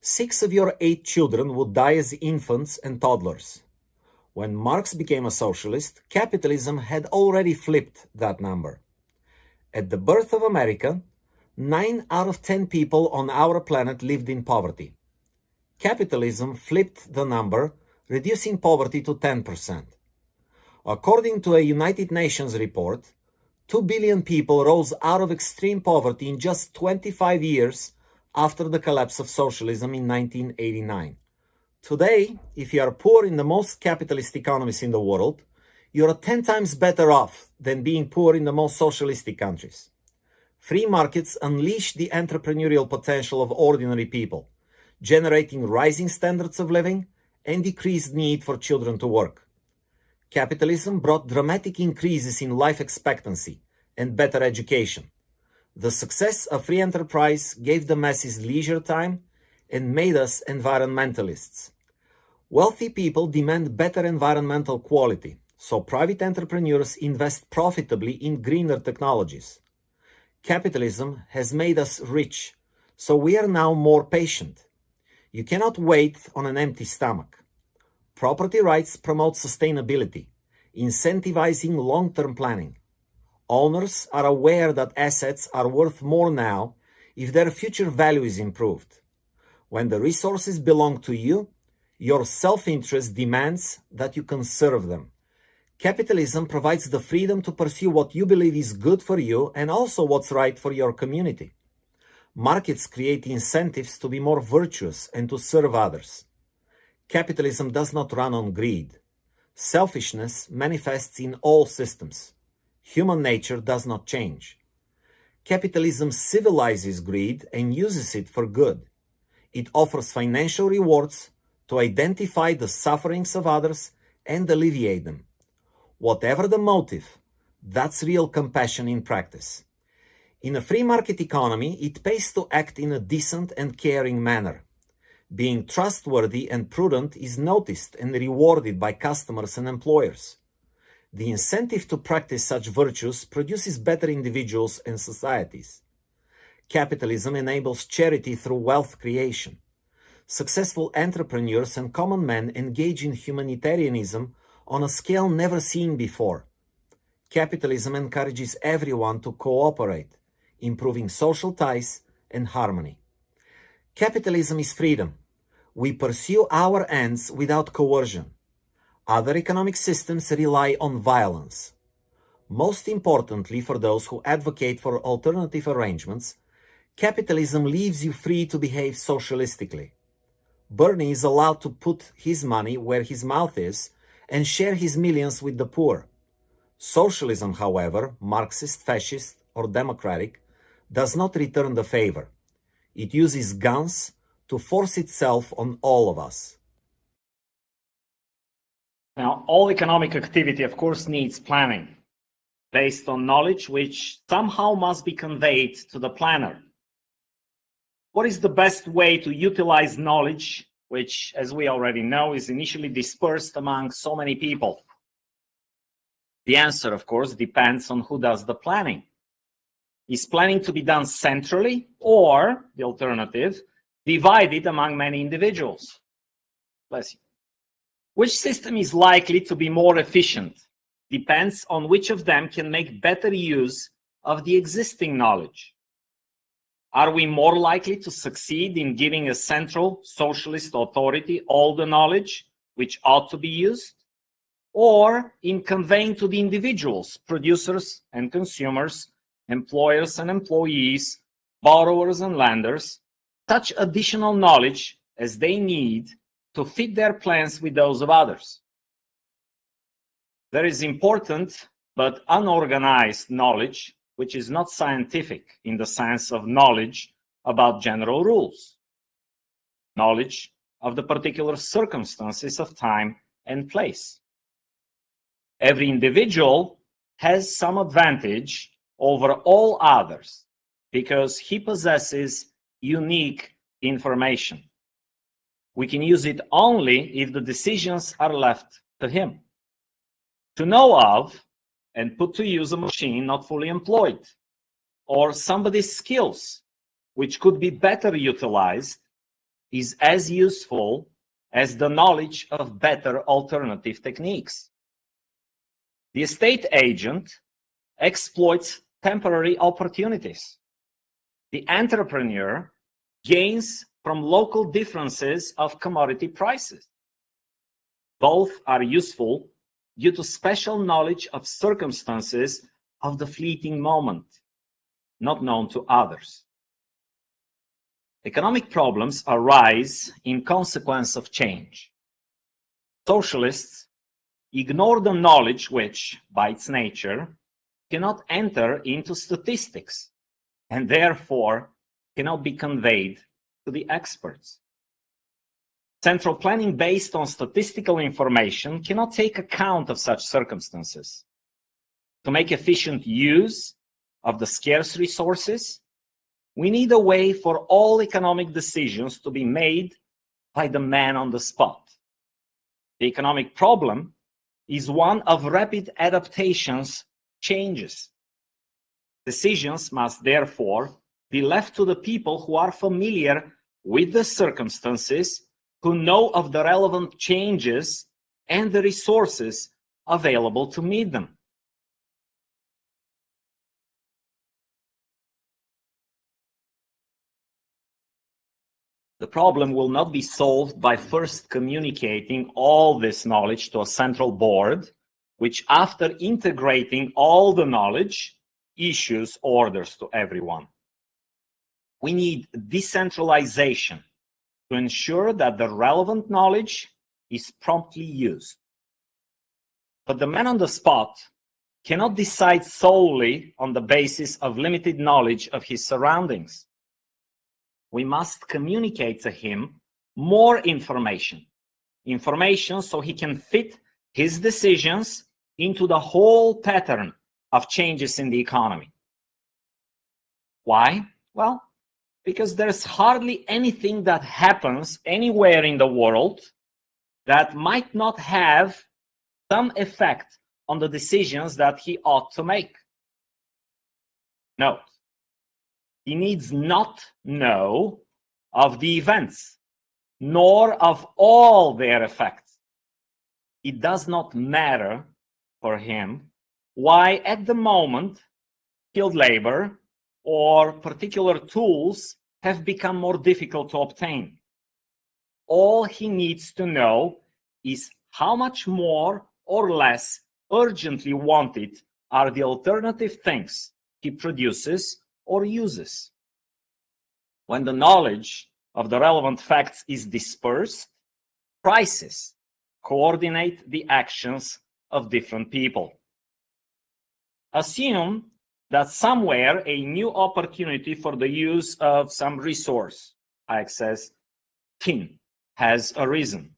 6 of your 8 children would die as infants and toddlers. When Marx became a socialist, capitalism had already flipped that number. At the birth of America, 9 out of 10 people on our planet lived in poverty. Capitalism flipped the number, reducing poverty to 10%. According to a United Nations report, 2 billion people rose out of extreme poverty in just 25 years after the collapse of socialism in 1989. Today, if you are poor in the most capitalist economies in the world, you are 10 times better off than being poor in the most socialistic countries. Free markets unleash the entrepreneurial potential of ordinary people, generating rising standards of living and decreased need for children to work. Capitalism brought dramatic increases in life expectancy and better education. The success of free enterprise gave the masses leisure time and made us environmentalists. Wealthy people demand better environmental quality, so private entrepreneurs invest profitably in greener technologies. Capitalism has made us rich, so we are now more patient. You cannot wait on an empty stomach. Property rights promote sustainability, incentivizing long-term planning. Owners are aware that assets are worth more now if their future value is improved. When the resources belong to you, your self-interest demands that you conserve them. Capitalism provides the freedom to pursue what you believe is good for you and also what's right for your community. Markets create incentives to be more virtuous and to serve others. Capitalism does not run on greed. Selfishness manifests in all systems. Human nature does not change. Capitalism civilizes greed and uses it for good. It offers financial rewards to identify the sufferings of others and alleviate them. Whatever the motive, that's real compassion in practice. In a free market economy, it pays to act in a decent and caring manner. Being trustworthy and prudent is noticed and rewarded by customers and employers. The incentive to practice such virtues produces better individuals and societies. Capitalism enables charity through wealth creation. Successful entrepreneurs and common men engage in humanitarianism on a scale never seen before. Capitalism encourages everyone to cooperate, improving social ties and harmony. Capitalism is freedom. We pursue our ends without coercion. Other economic systems rely on violence. Most importantly, for those who advocate for alternative arrangements, capitalism leaves you free to behave socialistically. Bernie is allowed to put his money where his mouth is and share his millions with the poor. Socialism, however, Marxist, fascist, or democratic, does not return the favor. It uses guns to force itself on all of us. Now, all economic activity, of course, needs planning, based on knowledge which somehow must be conveyed to the planner. What is the best way to utilize knowledge, which, as we already know, is initially dispersed among so many people? The answer, of course, depends on who does the planning. Is planning to be done centrally, or, the alternative, divided among many individuals? Bless you. Which system is likely to be more efficient depends on which of them can make better use of the existing knowledge. Are we more likely to succeed in giving a central socialist authority all the knowledge which ought to be used, or in conveying to the individuals, producers and consumers, employers and employees, borrowers and lenders, such additional knowledge as they need to fit their plans with those of others? There is important but unorganized knowledge, which is not scientific in the sense of knowledge about general rules, knowledge of the particular circumstances of time and place. Every individual has some advantage over all others because he possesses unique information. We can use it only if the decisions are left to him. To know of and put to use a machine not fully employed, or somebody's skills, which could be better utilized, is as useful as the knowledge of better alternative techniques. The estate agent exploits temporary opportunities. The entrepreneur gains from local differences of commodity prices. Both are useful due to special knowledge of circumstances of the fleeting moment, not known to others. Economic problems arise in consequence of change. Socialists ignore the knowledge which, by its nature, cannot enter into statistics and therefore cannot be conveyed to the experts. Central planning based on statistical information cannot take account of such circumstances. To make efficient use of the scarce resources, we need a way for all economic decisions to be made by the man on the spot. The economic problem is one of rapid adaptations, changes. Decisions must therefore be left to the people who are familiar with the circumstances, who know of the relevant changes and the resources available to meet them. The problem will not be solved by first communicating all this knowledge to a central board, which after integrating all the knowledge, issues orders to everyone. We need decentralization to ensure that the relevant knowledge is promptly used. But the man on the spot cannot decide solely on the basis of limited knowledge of his surroundings. We must communicate to him more information so he can fit his decisions into the whole pattern of changes in the economy. Why? Well, because there's hardly anything that happens anywhere in the world that might not have some effect on the decisions that he ought to make. Note, he needs not know of the events, nor of all their effects. It does not matter for him why at the moment skilled labor or particular tools have become more difficult to obtain. All he needs to know is how much more or less urgently wanted are the alternative things he produces or uses. When the knowledge of the relevant facts is dispersed, prices coordinate the actions of different people. Assume that somewhere a new opportunity for the use of some resource, access tin, has arisen,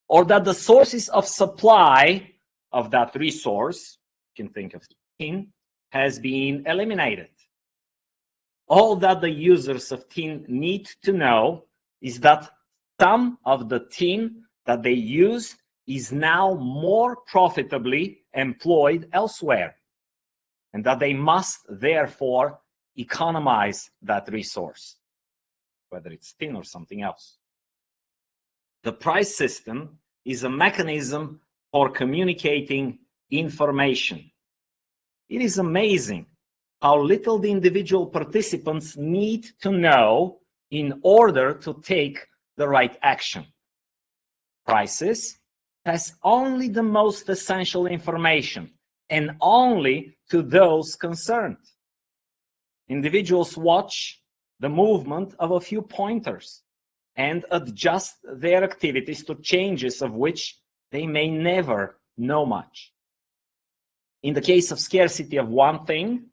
or that the sources of supply of that resource, you can think of tin, has been eliminated. All that the users of tin need to know is that some of the tin that they used is now more profitably employed elsewhere, and that they must therefore economize that resource, whether it's tin or something else. The price system is a mechanism for communicating information. It is amazing how little the individual participants need to know in order to take the right action. Prices has only the most essential information, and only to those concerned. Individuals watch the movement of a few pointers and adjust their activities to changes of which they may never know much. In the case of scarcity of one thing,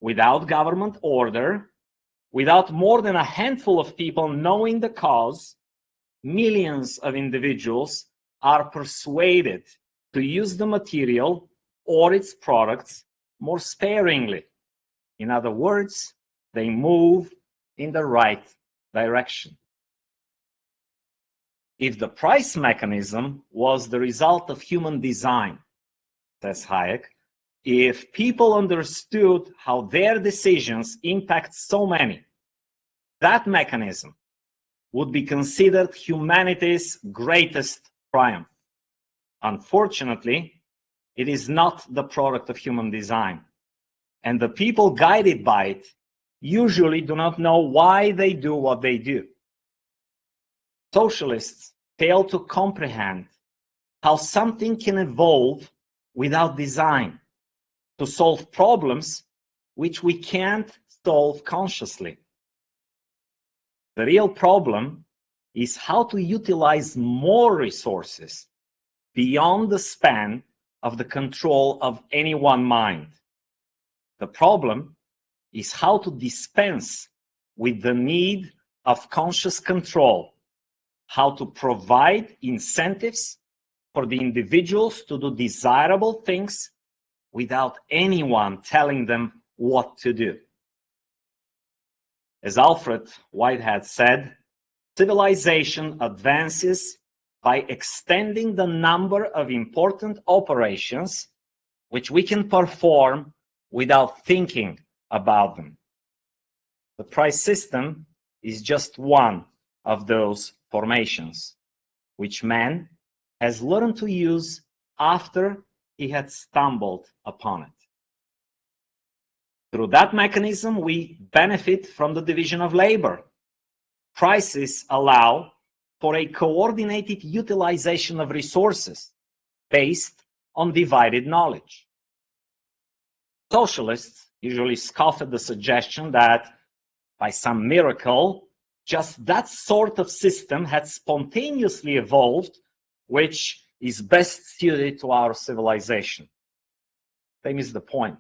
without government order, without more than a handful of people knowing the cause, millions of individuals are persuaded to use the material or its products more sparingly. In other words, they move in the right direction. If the price mechanism was the result of human design, says Hayek, if people understood how their decisions impact so many, that mechanism would be considered humanity's greatest triumph. Unfortunately, it is not the product of human design, and the people guided by it usually do not know why they do what they do. Socialists fail to comprehend how something can evolve without design to solve problems which we can't solve consciously. The real problem is how to utilize more resources beyond the span of the control of any one mind. The problem is how to dispense with the need of conscious control, how to provide incentives for the individuals to do desirable things without anyone telling them what to do. As Alfred Whitehead said, civilization advances by extending the number of important operations which we can perform without thinking about them. The price system is just one of those formations, which man has learned to use after he had stumbled upon it. Through that mechanism, we benefit from the division of labor. Prices allow for a coordinated utilization of resources based on divided knowledge. Socialists usually scoff at the suggestion that by some miracle, just that sort of system had spontaneously evolved, which is best suited to our civilization. They miss the point.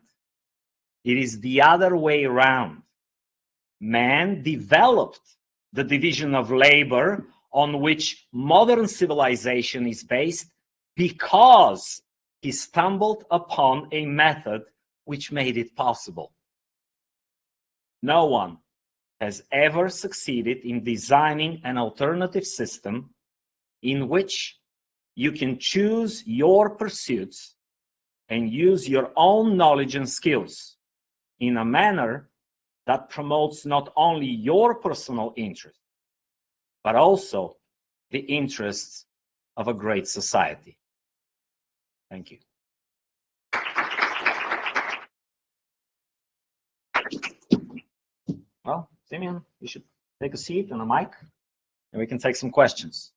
It is the other way around. Man developed the division of labor on which modern civilization is based because he stumbled upon a method which made it possible. No one has ever succeeded in designing an alternative system in which you can choose your pursuits and use your own knowledge and skills in a manner that promotes not only your personal interest, but also the interests of a great society. Thank you. Well, Simeon, you should take a seat and a mic, and we can take some questions.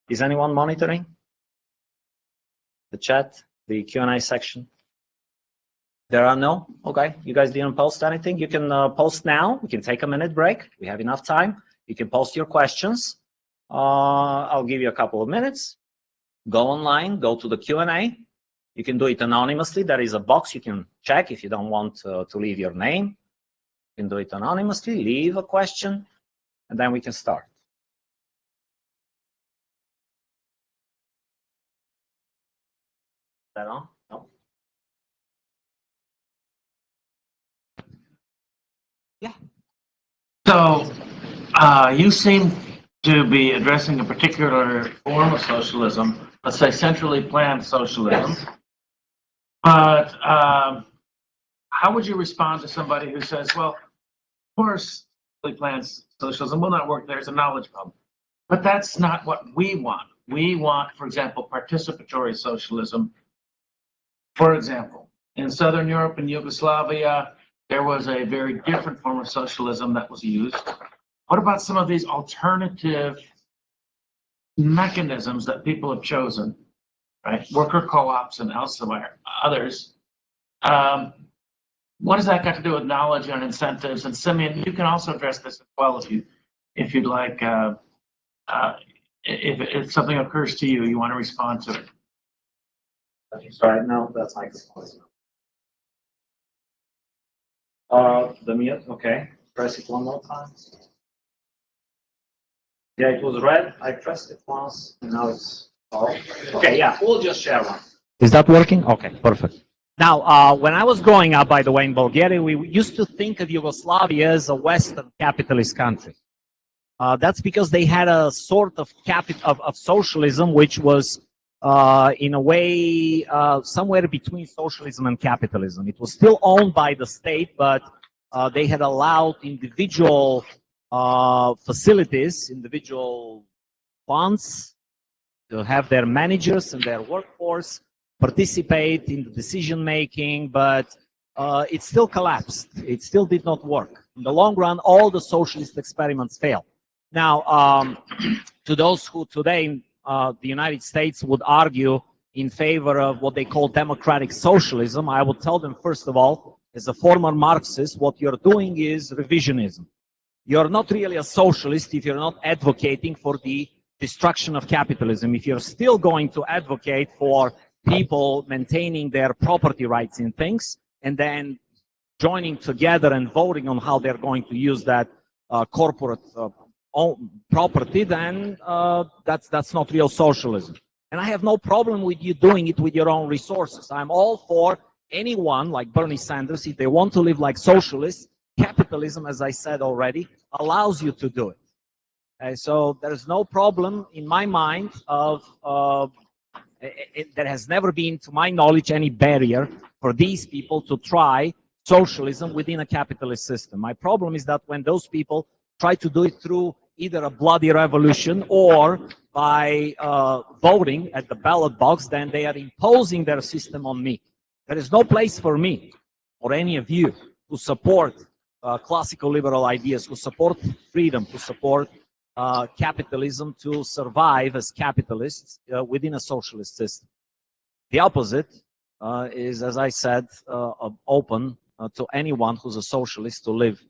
Is anyone monitoring the chat, the Q&A section? There are no? Okay, you guys didn't post anything? You can post now. We can take a minute break. We have enough time. You can post your questions. I'll give you a couple of minutes. Go online, go to the Q&A. You can do it anonymously. There is a box you can check if you don't want to leave your name. You can do it anonymously, leave a question, and then we can start. Is that on? No? Yeah. So you seem to be addressing a particular form of socialism, let's say centrally planned socialism. But how would you respond to somebody who says, well, of course, centrally planned socialism will not work. There's a knowledge problem. But that's not what we want. We want, for example, participatory socialism. For example, in Southern Europe and Yugoslavia, there was a very different form of socialism that was used. What about some of these alternative mechanisms that people have chosen, right? Worker co-ops and elsewhere, others. What has that got to do with knowledge and incentives? And Simeon, you can also address this as well if you'd like. If something occurs to you, you want to respond to it. Sorry, no, that's my response. The mute, okay. Press it one more time. Yeah, it was red. I pressed it once, and now it's off. Okay, yeah, we'll just share one. Is that working? Okay, perfect. Now, when I was growing up, by the way, in Bulgaria, we used to think of Yugoslavia as a Western capitalist country. That's because they had a sort of socialism, which was, in a way, somewhere between socialism and capitalism. It was still owned by the state, but they had allowed individual facilities, individual funds to have their managers and their workforce participate in the decision making, but it still collapsed. It still did not work. In the long run, all the socialist experiments failed. Now, to those who today in the United States would argue in favor of what they call democratic socialism, I would tell them, first of all, as a former Marxist, what you're doing is revisionism. You're not really a socialist if you're not advocating for the destruction of capitalism. If you're still going to advocate for people maintaining their property rights in things and then joining together and voting on how they're going to use that corporate property, then that's not real socialism. And I have no problem with you doing it with your own resources. I'm all for anyone like Bernie Sanders, if they want to live like socialists. Capitalism, as I said already, allows you to do it. So there's no problem in my mind of there has never been, to my knowledge, any barrier for these people to try socialism within a capitalist system. My problem is that when those people try to do it through either a bloody revolution or by voting at the ballot box, then they are imposing their system on me. There is no place for me or any of you who support classical liberal ideas, who support freedom, who support capitalism to survive as capitalists within a socialist system. The opposite is, as I said, open to anyone who's a socialist to live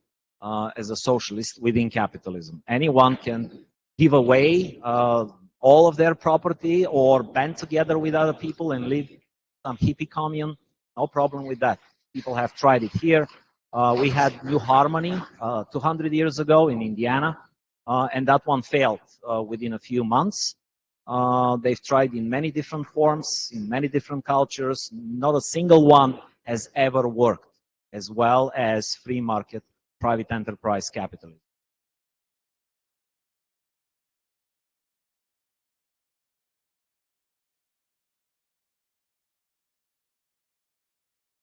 as a socialist within capitalism. Anyone can give away all of their property or band together with other people and live some hippie commune. No problem with that. People have tried it here. We had New Harmony 200 years ago in Indiana, and that one failed within a few months. They've tried in many different forms, in many different cultures. Not a single one has ever worked as well as free market private enterprise capitalism.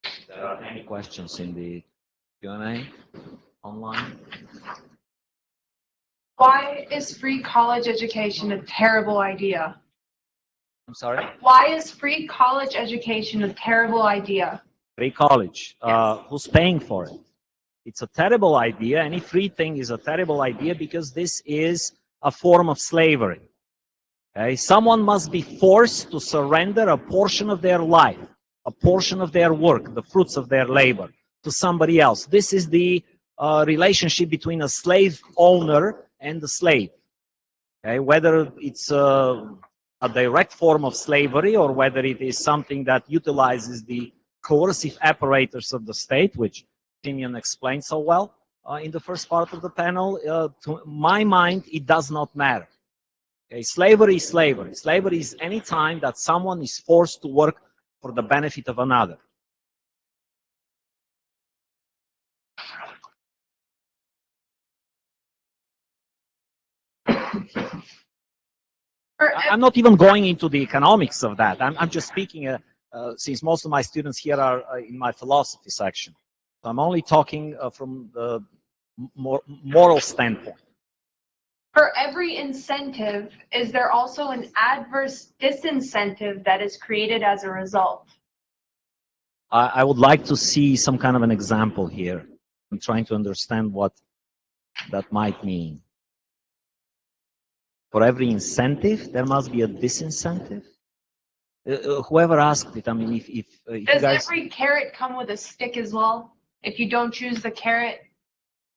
If there are any questions in the Q&A online? Why is free college education a terrible idea? I'm sorry? Why is free college education a terrible idea? Free college. Yes. Who's paying for it? It's a terrible idea. Any free thing is a terrible idea because this is a form of slavery. Okay? Someone must be forced to surrender a portion of their life, a portion of their work, the fruits of their labor, to somebody else. This is the relationship between a slave owner and the slave. Okay? Whether it's a direct form of slavery or whether it is something that utilizes the coercive apparatus of the state, which Simeon explained so well in the first part of the panel, to my mind, it does not matter. Okay? Slavery is slavery. Slavery is any time that someone is forced to work for the benefit of another. I'm not even going into the economics of that. I'm just speaking, since most of my students here are in my philosophy section. So I'm only talking from the moral standpoint. For every incentive, is there also an adverse disincentive that is created as a result? I would like to see some kind of an example here. I'm trying to understand what that might mean. For every incentive, there must be a disincentive? Whoever asked it, I mean, if you Does guys... every carrot come with a stick as well? If you don't choose the carrot,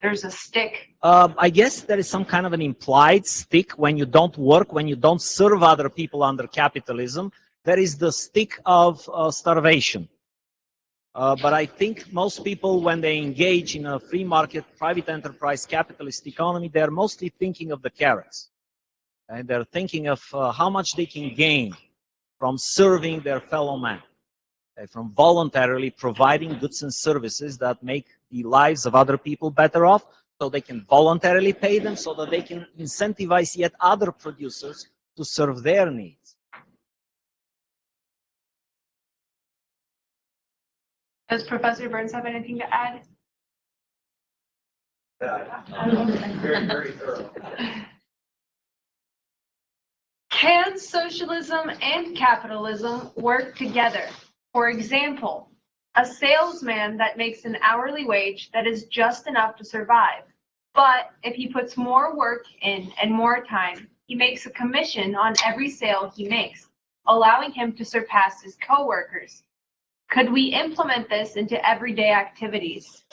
there's a stick. I guess there is some kind of an implied stick when you don't work, when you don't serve other people under capitalism. There is the stick of starvation. But I think most people, when they engage in a free market, private enterprise, capitalist economy, they're mostly thinking of the carrots. And they're thinking of how much they can gain from serving their fellow man, from voluntarily providing goods and services that make the lives of other people better off, so they can voluntarily pay them, so that they can incentivize yet other producers to serve their needs. Does Professor Burns have anything to add? Very, very thorough. Can socialism and capitalism work together? For example, a salesman that makes an hourly wage that is just enough to survive, but if he puts more work in and more time, he makes a commission on every sale he makes, allowing him to surpass his coworkers. Could we implement this into everyday activities?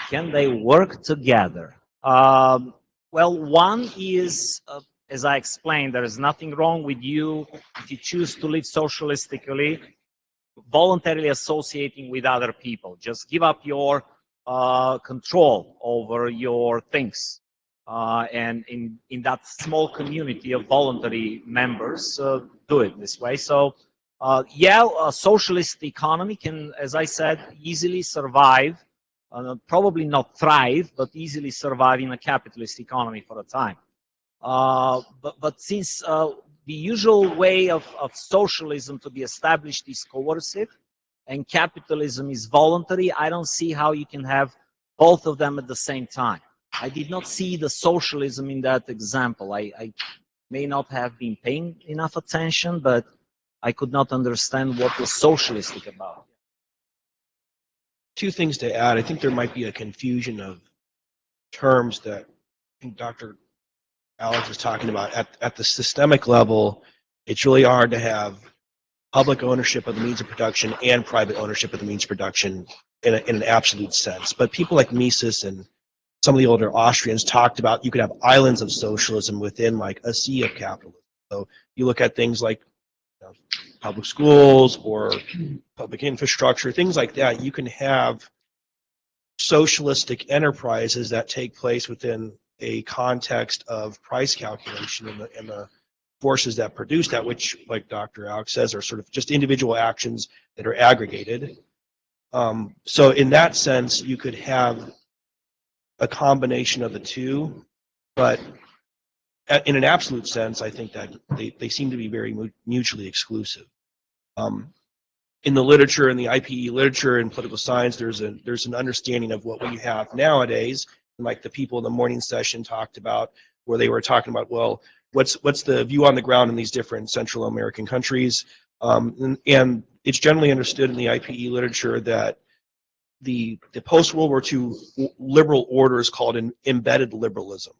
Can they work together? Well, one is, as I explained, there is nothing wrong with you if you choose to live socialistically, voluntarily associating with other people. Just give up your control over your things. And in that small community of voluntary members, do it this way. So, yeah, a socialist economy can, as I said, easily survive, probably not thrive, but easily survive in a capitalist economy for a time. But since the usual way of socialism to be established is coercive and capitalism is voluntary, I don't see how you can have both of them at the same time. I did not see the socialism in that example. I may not have been paying enough attention, but I could not understand what was socialistic about it. Two things to add. I think there might be a confusion of terms that I think Dr. Alex is talking about. At the systemic level, it's really hard to have public ownership of the means of production and private ownership of the means of production in an absolute sense. But people like Mises and some of the older Austrians talked about you could have islands of socialism within like a sea of capitalism. So you look at things like public schools or public infrastructure, things like that. You can have socialistic enterprises that take place within a context of price calculation and the forces that produce that, which, like Dr. Alex says, are sort of just individual actions that are aggregated. So in that sense, you could have a combination of the two, but in an absolute sense, I think that they seem to be very mutually exclusive. In the literature, in the IPE literature in political science, there's an understanding of what we have nowadays, like the people in the morning session talked about, where they were talking about, well, what's the view on the ground in these different Central American countries, and it's generally understood in the IPE literature that the post-World War II liberal order is called an embedded liberalism,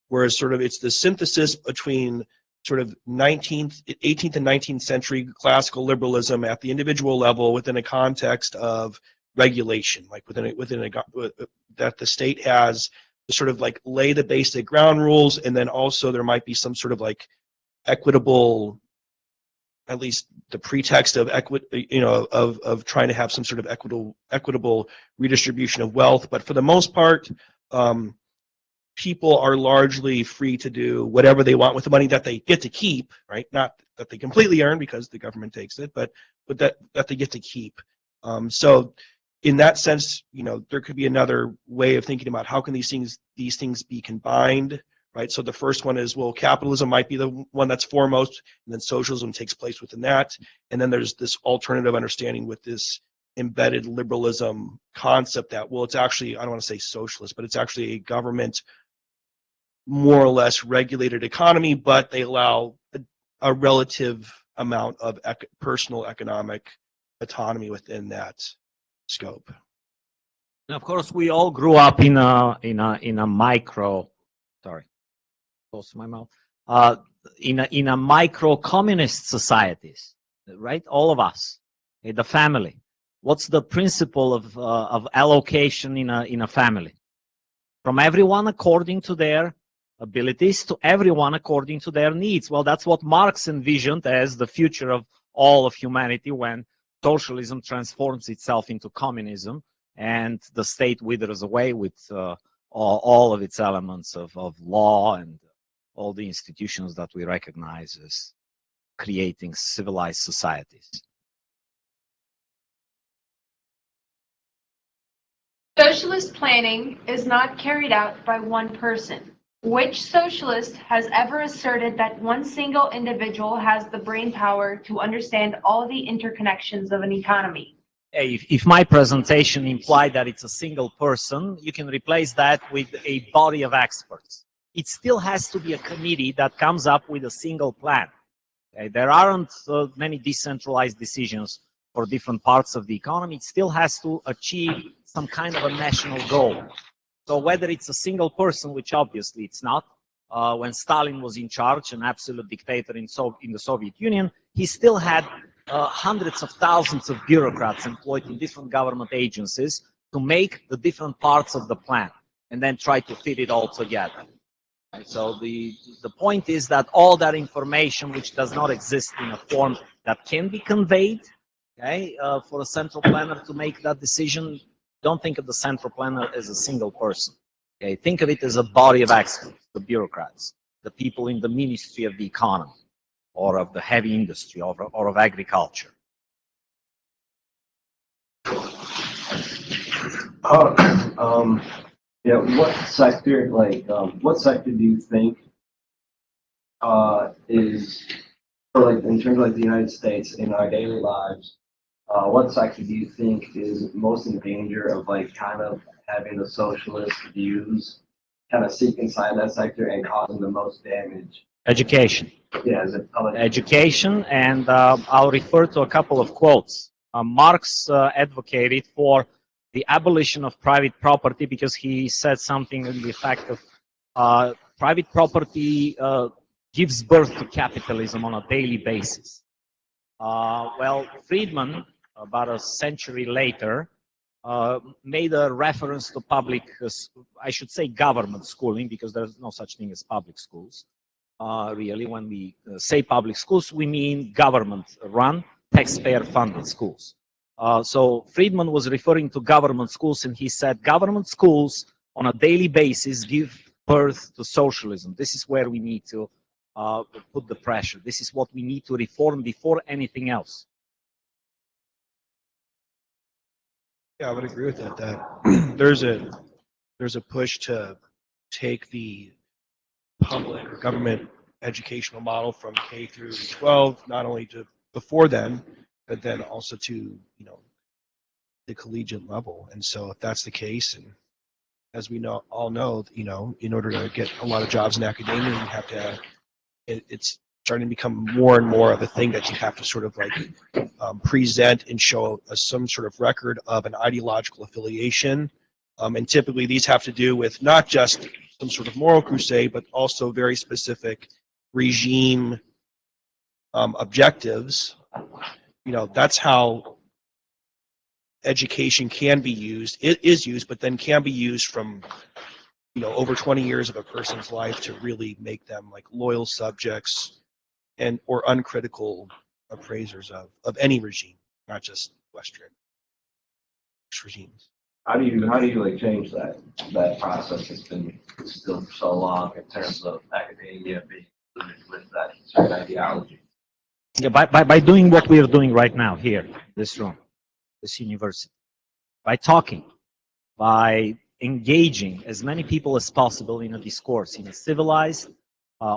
whereas sort of it's the synthesis between sort of 18th and 19th century classical liberalism at the individual level within a context of regulation, like that the state has to sort of like lay the basic ground rules, and then also there might be some sort of like equitable, at least the pretext of of trying to have some sort of equitable redistribution of wealth. But for the most part, people are largely free to do whatever they want with the money that they get to keep, right? Not that they completely earn because the government takes it, but that they get to keep. So in that sense, there could be another way of thinking about how can these things be combined, right? So the first one is, well, capitalism might be the one that's foremost, and then socialism takes place within that. And then there's this alternative understanding with this embedded liberalism concept that, well, it's actually, I don't want to say socialist, but it's actually a government more or less regulated economy, but they allow a relative amount of personal economic autonomy within that scope. And of course, we all grew up in a micro, sorry, close to my mouth, in a micro communist societies, right? All of us, the family. What's the principle of allocation in a family? From everyone according to their abilities to everyone according to their needs. Well, that's what Marx envisioned as the future of all of humanity when socialism transforms itself into communism, and the state withers away with all of its elements of law and all the institutions that we recognize as creating civilized societies. Socialist planning is not carried out by one person. Which socialist has ever asserted that one single individual has the brain power to understand all the interconnections of an economy? If my presentation implied that it's a single person, you can replace that with a body of experts. It still has to be a committee that comes up with a single plan. Okay? There aren't many decentralized decisions for different parts of the economy. It still has to achieve some kind of a national goal. So whether it's a single person, which obviously it's not, when Stalin was in charge, an absolute dictator in the Soviet Union, he still had hundreds of thousands of bureaucrats employed in different government agencies to make the different parts of the plan and then try to fit it all together. So the point is that all that information which does not exist in a form that can be conveyed, okay, for a central planner to make that decision, don't think of the central planner as a single person. Okay, think of it as a body of experts, the bureaucrats, the people in the Ministry of the Economy, or of the heavy industry, or of agriculture. Yeah, what sector, what sector do you think is, or in terms of the United States in our daily lives, what sector do you think is most in danger of kind of having the socialist views kind of seep inside that sector and causing the most damage? Education. Yeah, is it Education, and I'll refer to a couple of quotes. Marx advocated for the abolition of private property because he said something in the effect of private property gives birth to capitalism on a daily basis. Well, Friedman, about a century later, made a reference to public, I should say government schooling, because there's no such thing as public schools. Really, when we say public schools, we mean government-run, taxpayer-funded schools. So Friedman was referring to government schools, and he said government schools on a daily basis give birth to socialism. This is where we need to put the pressure. This is what we need to reform before anything else. Yeah, I would agree with that. That there's a push to take the public or government educational model from K through 12, not only to before then, but then also to the collegiate level. And so if that's the case, and as we all know, in order to get a lot of jobs in academia, you have to. It's starting to become more and more of a thing that you have to sort of present and show some sort of record of an ideological affiliation. And typically these have to do with not just some sort of moral crusade, but also very specific regime objectives. That's how education can be used. It is used, but then can be used from over 20 years of a person's life to really make them loyal subjects and or uncritical appraisers of any regime, not just Western regimes. How do you change that process that's been instilled for so long in terms of academia being with that certain ideology? Yeah, by doing what we are doing right now here, this room, this university, by talking, by engaging as many people as possible in a discourse, in a civilized,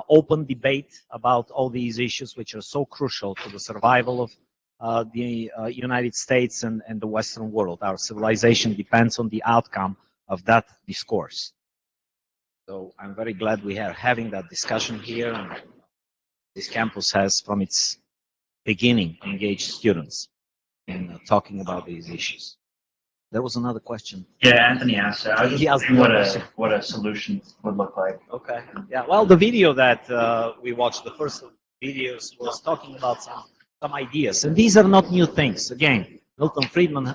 open debate about all these issues which are so crucial to the survival of the United States and the Western world. Our civilization depends on the outcome of that discourse. So I'm very glad we are having that discussion here, and this campus has, from its beginning, engaged students in talking about these issues. There was another question. Yeah, Anthony asked. I was just wondering what a solution would look like. Okay. Yeah. Well, the video that we watched, the first videos, was talking about some ideas, and these are not new things. Again, Milton Friedman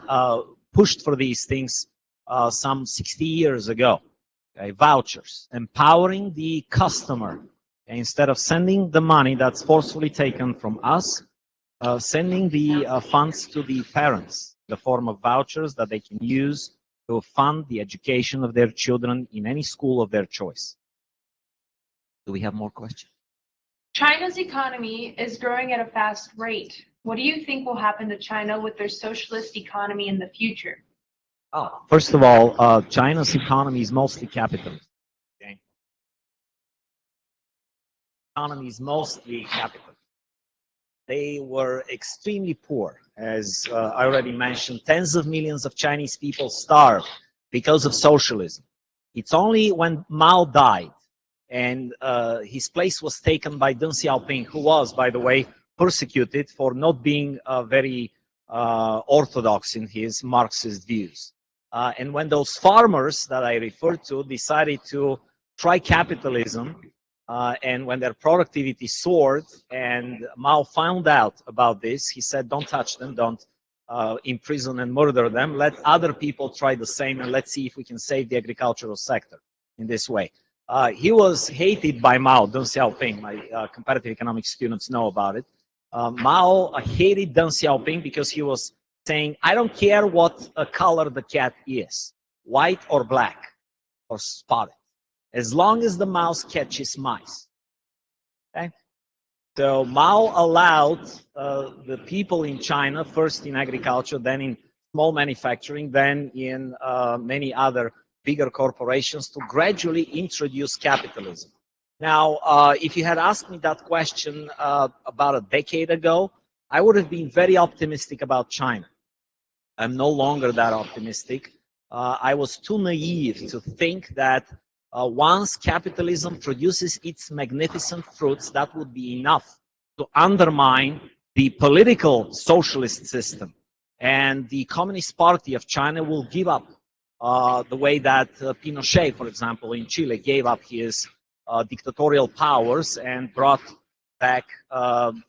pushed for these things some 60 years ago. Okay? Vouchers, empowering the customer, okay? Instead of sending the money that's forcefully taken from us sending the funds to the parents in the form of vouchers that they can use to fund the education of their children in any school of their choice. Do we have more questions? China's economy is growing at a fast rate. What do you think will happen to China with their socialist economy in the future? Oh, first of all, China's economy is mostly capitalist. Okay? Economy is mostly capitalist. They were extremely poor, as I already mentioned. Tens of millions of Chinese people starved because of socialism. It's only when Mao died and his place was taken by Deng Xiaoping, who was, by the way, persecuted for not being very orthodox in his Marxist views. And when those farmers that I referred to decided to try capitalism, and when their productivity soared and Mao found out about this, he said, don't touch them, don't imprison and murder them, let other people try the same, and let's see if we can save the agricultural sector in this way. He was hated by Mao, Deng Xiaoping. My comparative economics students know about it. Mao hated Deng Xiaoping because he was saying, I don't care what color the cat is, white or black or spotted, as long as the mouse catches mice. Okay? So Mao allowed the people in China, first in agriculture, then in small manufacturing, then in many other bigger corporations, to gradually introduce capitalism. Now, if you had asked me that question about a decade ago, I would have been very optimistic about China. I'm no longer that optimistic. I was too naive to think that once capitalism produces its magnificent fruits, that would be enough to undermine the political socialist system. And the Communist Party of China will give up the way that Pinochet, for example, in Chile, gave up his dictatorial powers and brought back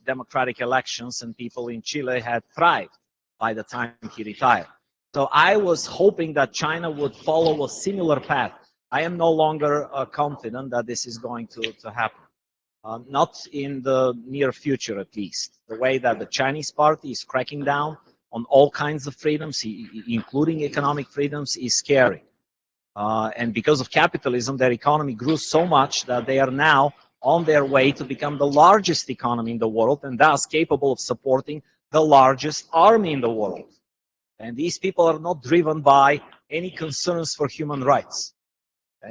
democratic elections, and people in Chile had thrived by the time he retired. So I was hoping that China would follow a similar path. I am no longer confident that this is going to happen. Not in the near future, at least. The way that the Chinese party is cracking down on all kinds of freedoms, including economic freedoms, is scary. And because of capitalism, their economy grew so much that they are now on their way to become the largest economy in the world, and thus capable of supporting the largest army in the world. And these people are not driven by any concerns for human rights.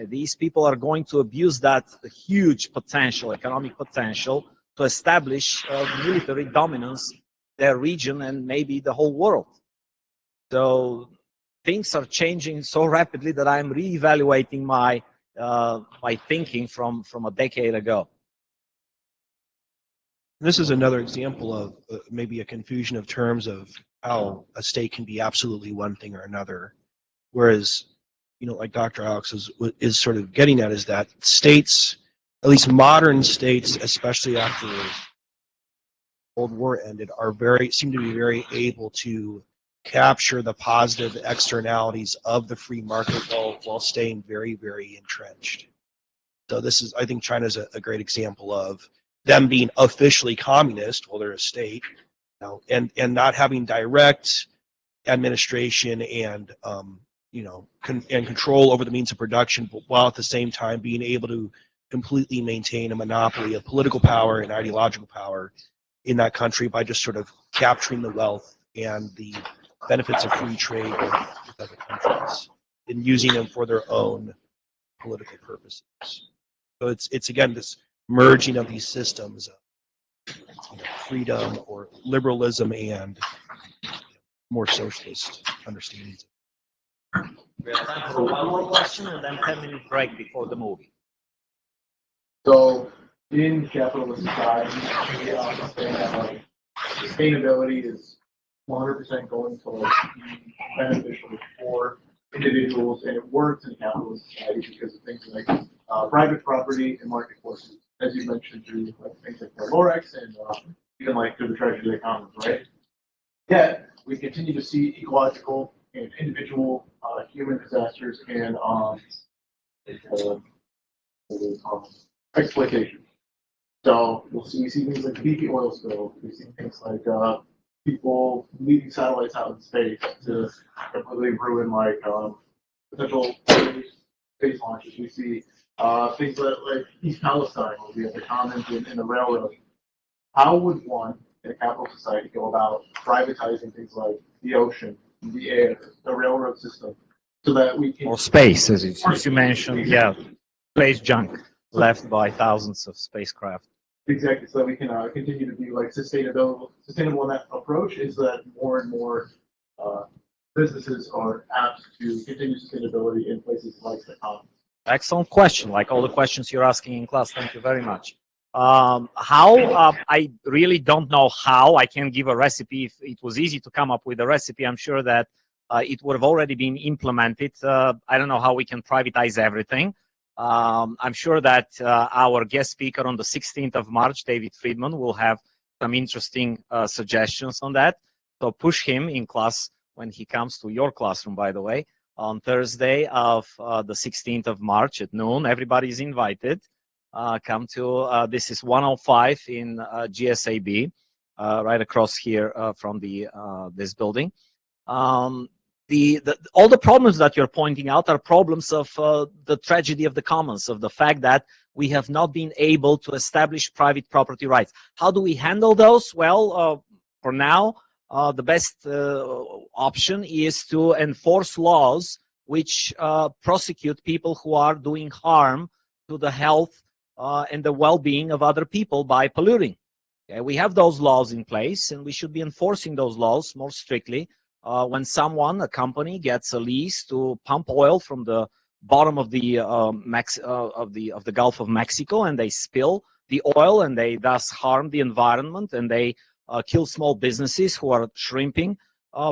These people are going to abuse that huge potential, economic potential, to establish military dominance in their region and maybe the whole world. So things are changing so rapidly that I'm reevaluating my my thinking from a decade ago. This is another example of maybe a confusion of terms of how a state can be absolutely one thing or another, whereas, you know, like Dr. Alex is sort of getting at, is that states, at least modern states, especially after the Cold War ended, are seem to be very able to capture the positive externalities of the free market while staying very, very entrenched. So this is, I think China's a great example of them being officially communist, well, they're a state, you know, and not having direct administration and you know, and control over the means of production, but while at the same time being able to completely maintain a monopoly of political power and ideological power in that country by just sort of capturing the wealth and the benefits of free trade with other countries and using them for their own political purposes. So it's again this merging of these systems of, you know, freedom or liberalism and more socialist understandings. We have time for one more question and then 10-minute break before the movie. So in capitalist society, we understand that like sustainability is 100% going to like be beneficial for individuals, and it works in capitalist society because of things like private property and market forces, as you mentioned through like things like the Lorex and even like through the Treasury economy, right? Yet we continue to see ecological and individual human disasters and exploitation. So we see things like BP oil spill. We see things like people leaving satellites out in space to completely ruin like potential space launches. We see things like East Palestine, where we have the commons in the railroad. How would one in a capitalist society go about privatizing things like the ocean, the air, the railroad system, so that we can... Or space, as you mentioned, yeah, space junk left by thousands of spacecraft. Exactly, so that we can continue to be like sustainable in that approach is that more and more businesses are apt to continue sustainability in places like the commons. Excellent question, like all the questions you're asking in class. Thank you very much. I really don't know how. I can give a recipe. If it was easy to come up with a recipe, I'm sure that it would have already been implemented. I don't know how we can privatize everything. I'm sure that our guest speaker on the 16th of March, David Friedman, will have some interesting suggestions on that. So push him in class when he comes to your classroom, by the way, on Thursday of the 16th of March at noon. Everybody is invited. Come to, this is 105 in GSAB, right across here from this building. All the problems that you're pointing out are problems of the tragedy of the commons, of the fact that we have not been able to establish private property rights. How do we handle those? Well, for now, the best option is to enforce laws which prosecute people who are doing harm to the health and the well-being of other people by polluting. Okay? We have those laws in place, and we should be enforcing those laws more strictly. When a company gets a lease to pump oil from the bottom of the Gulf of Mexico, and they spill the oil, and they thus harm the environment, and they kill small businesses who are shrimping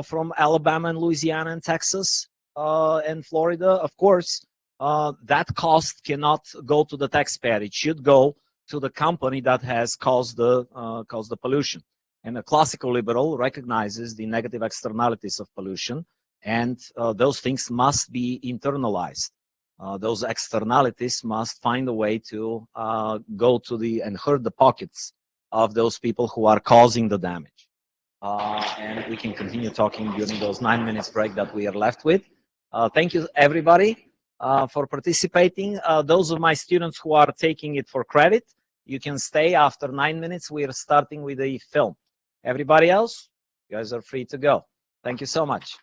from Alabama and Louisiana and Texas and Florida, of course, that cost cannot go to the taxpayer. It should go to the company that has caused the pollution. And a classical liberal recognizes the negative externalities of pollution, and those things must be internalized. Those externalities must find a way to go to and hurt the pockets of those people who are causing the damage. And we can continue talking during those 9 minutes break that we are left with. Thank you, everybody, for participating. Those of my students who are taking it for credit, you can stay after 9 minutes. We are starting with a film. Everybody else, you guys are free to go. Thank you so much.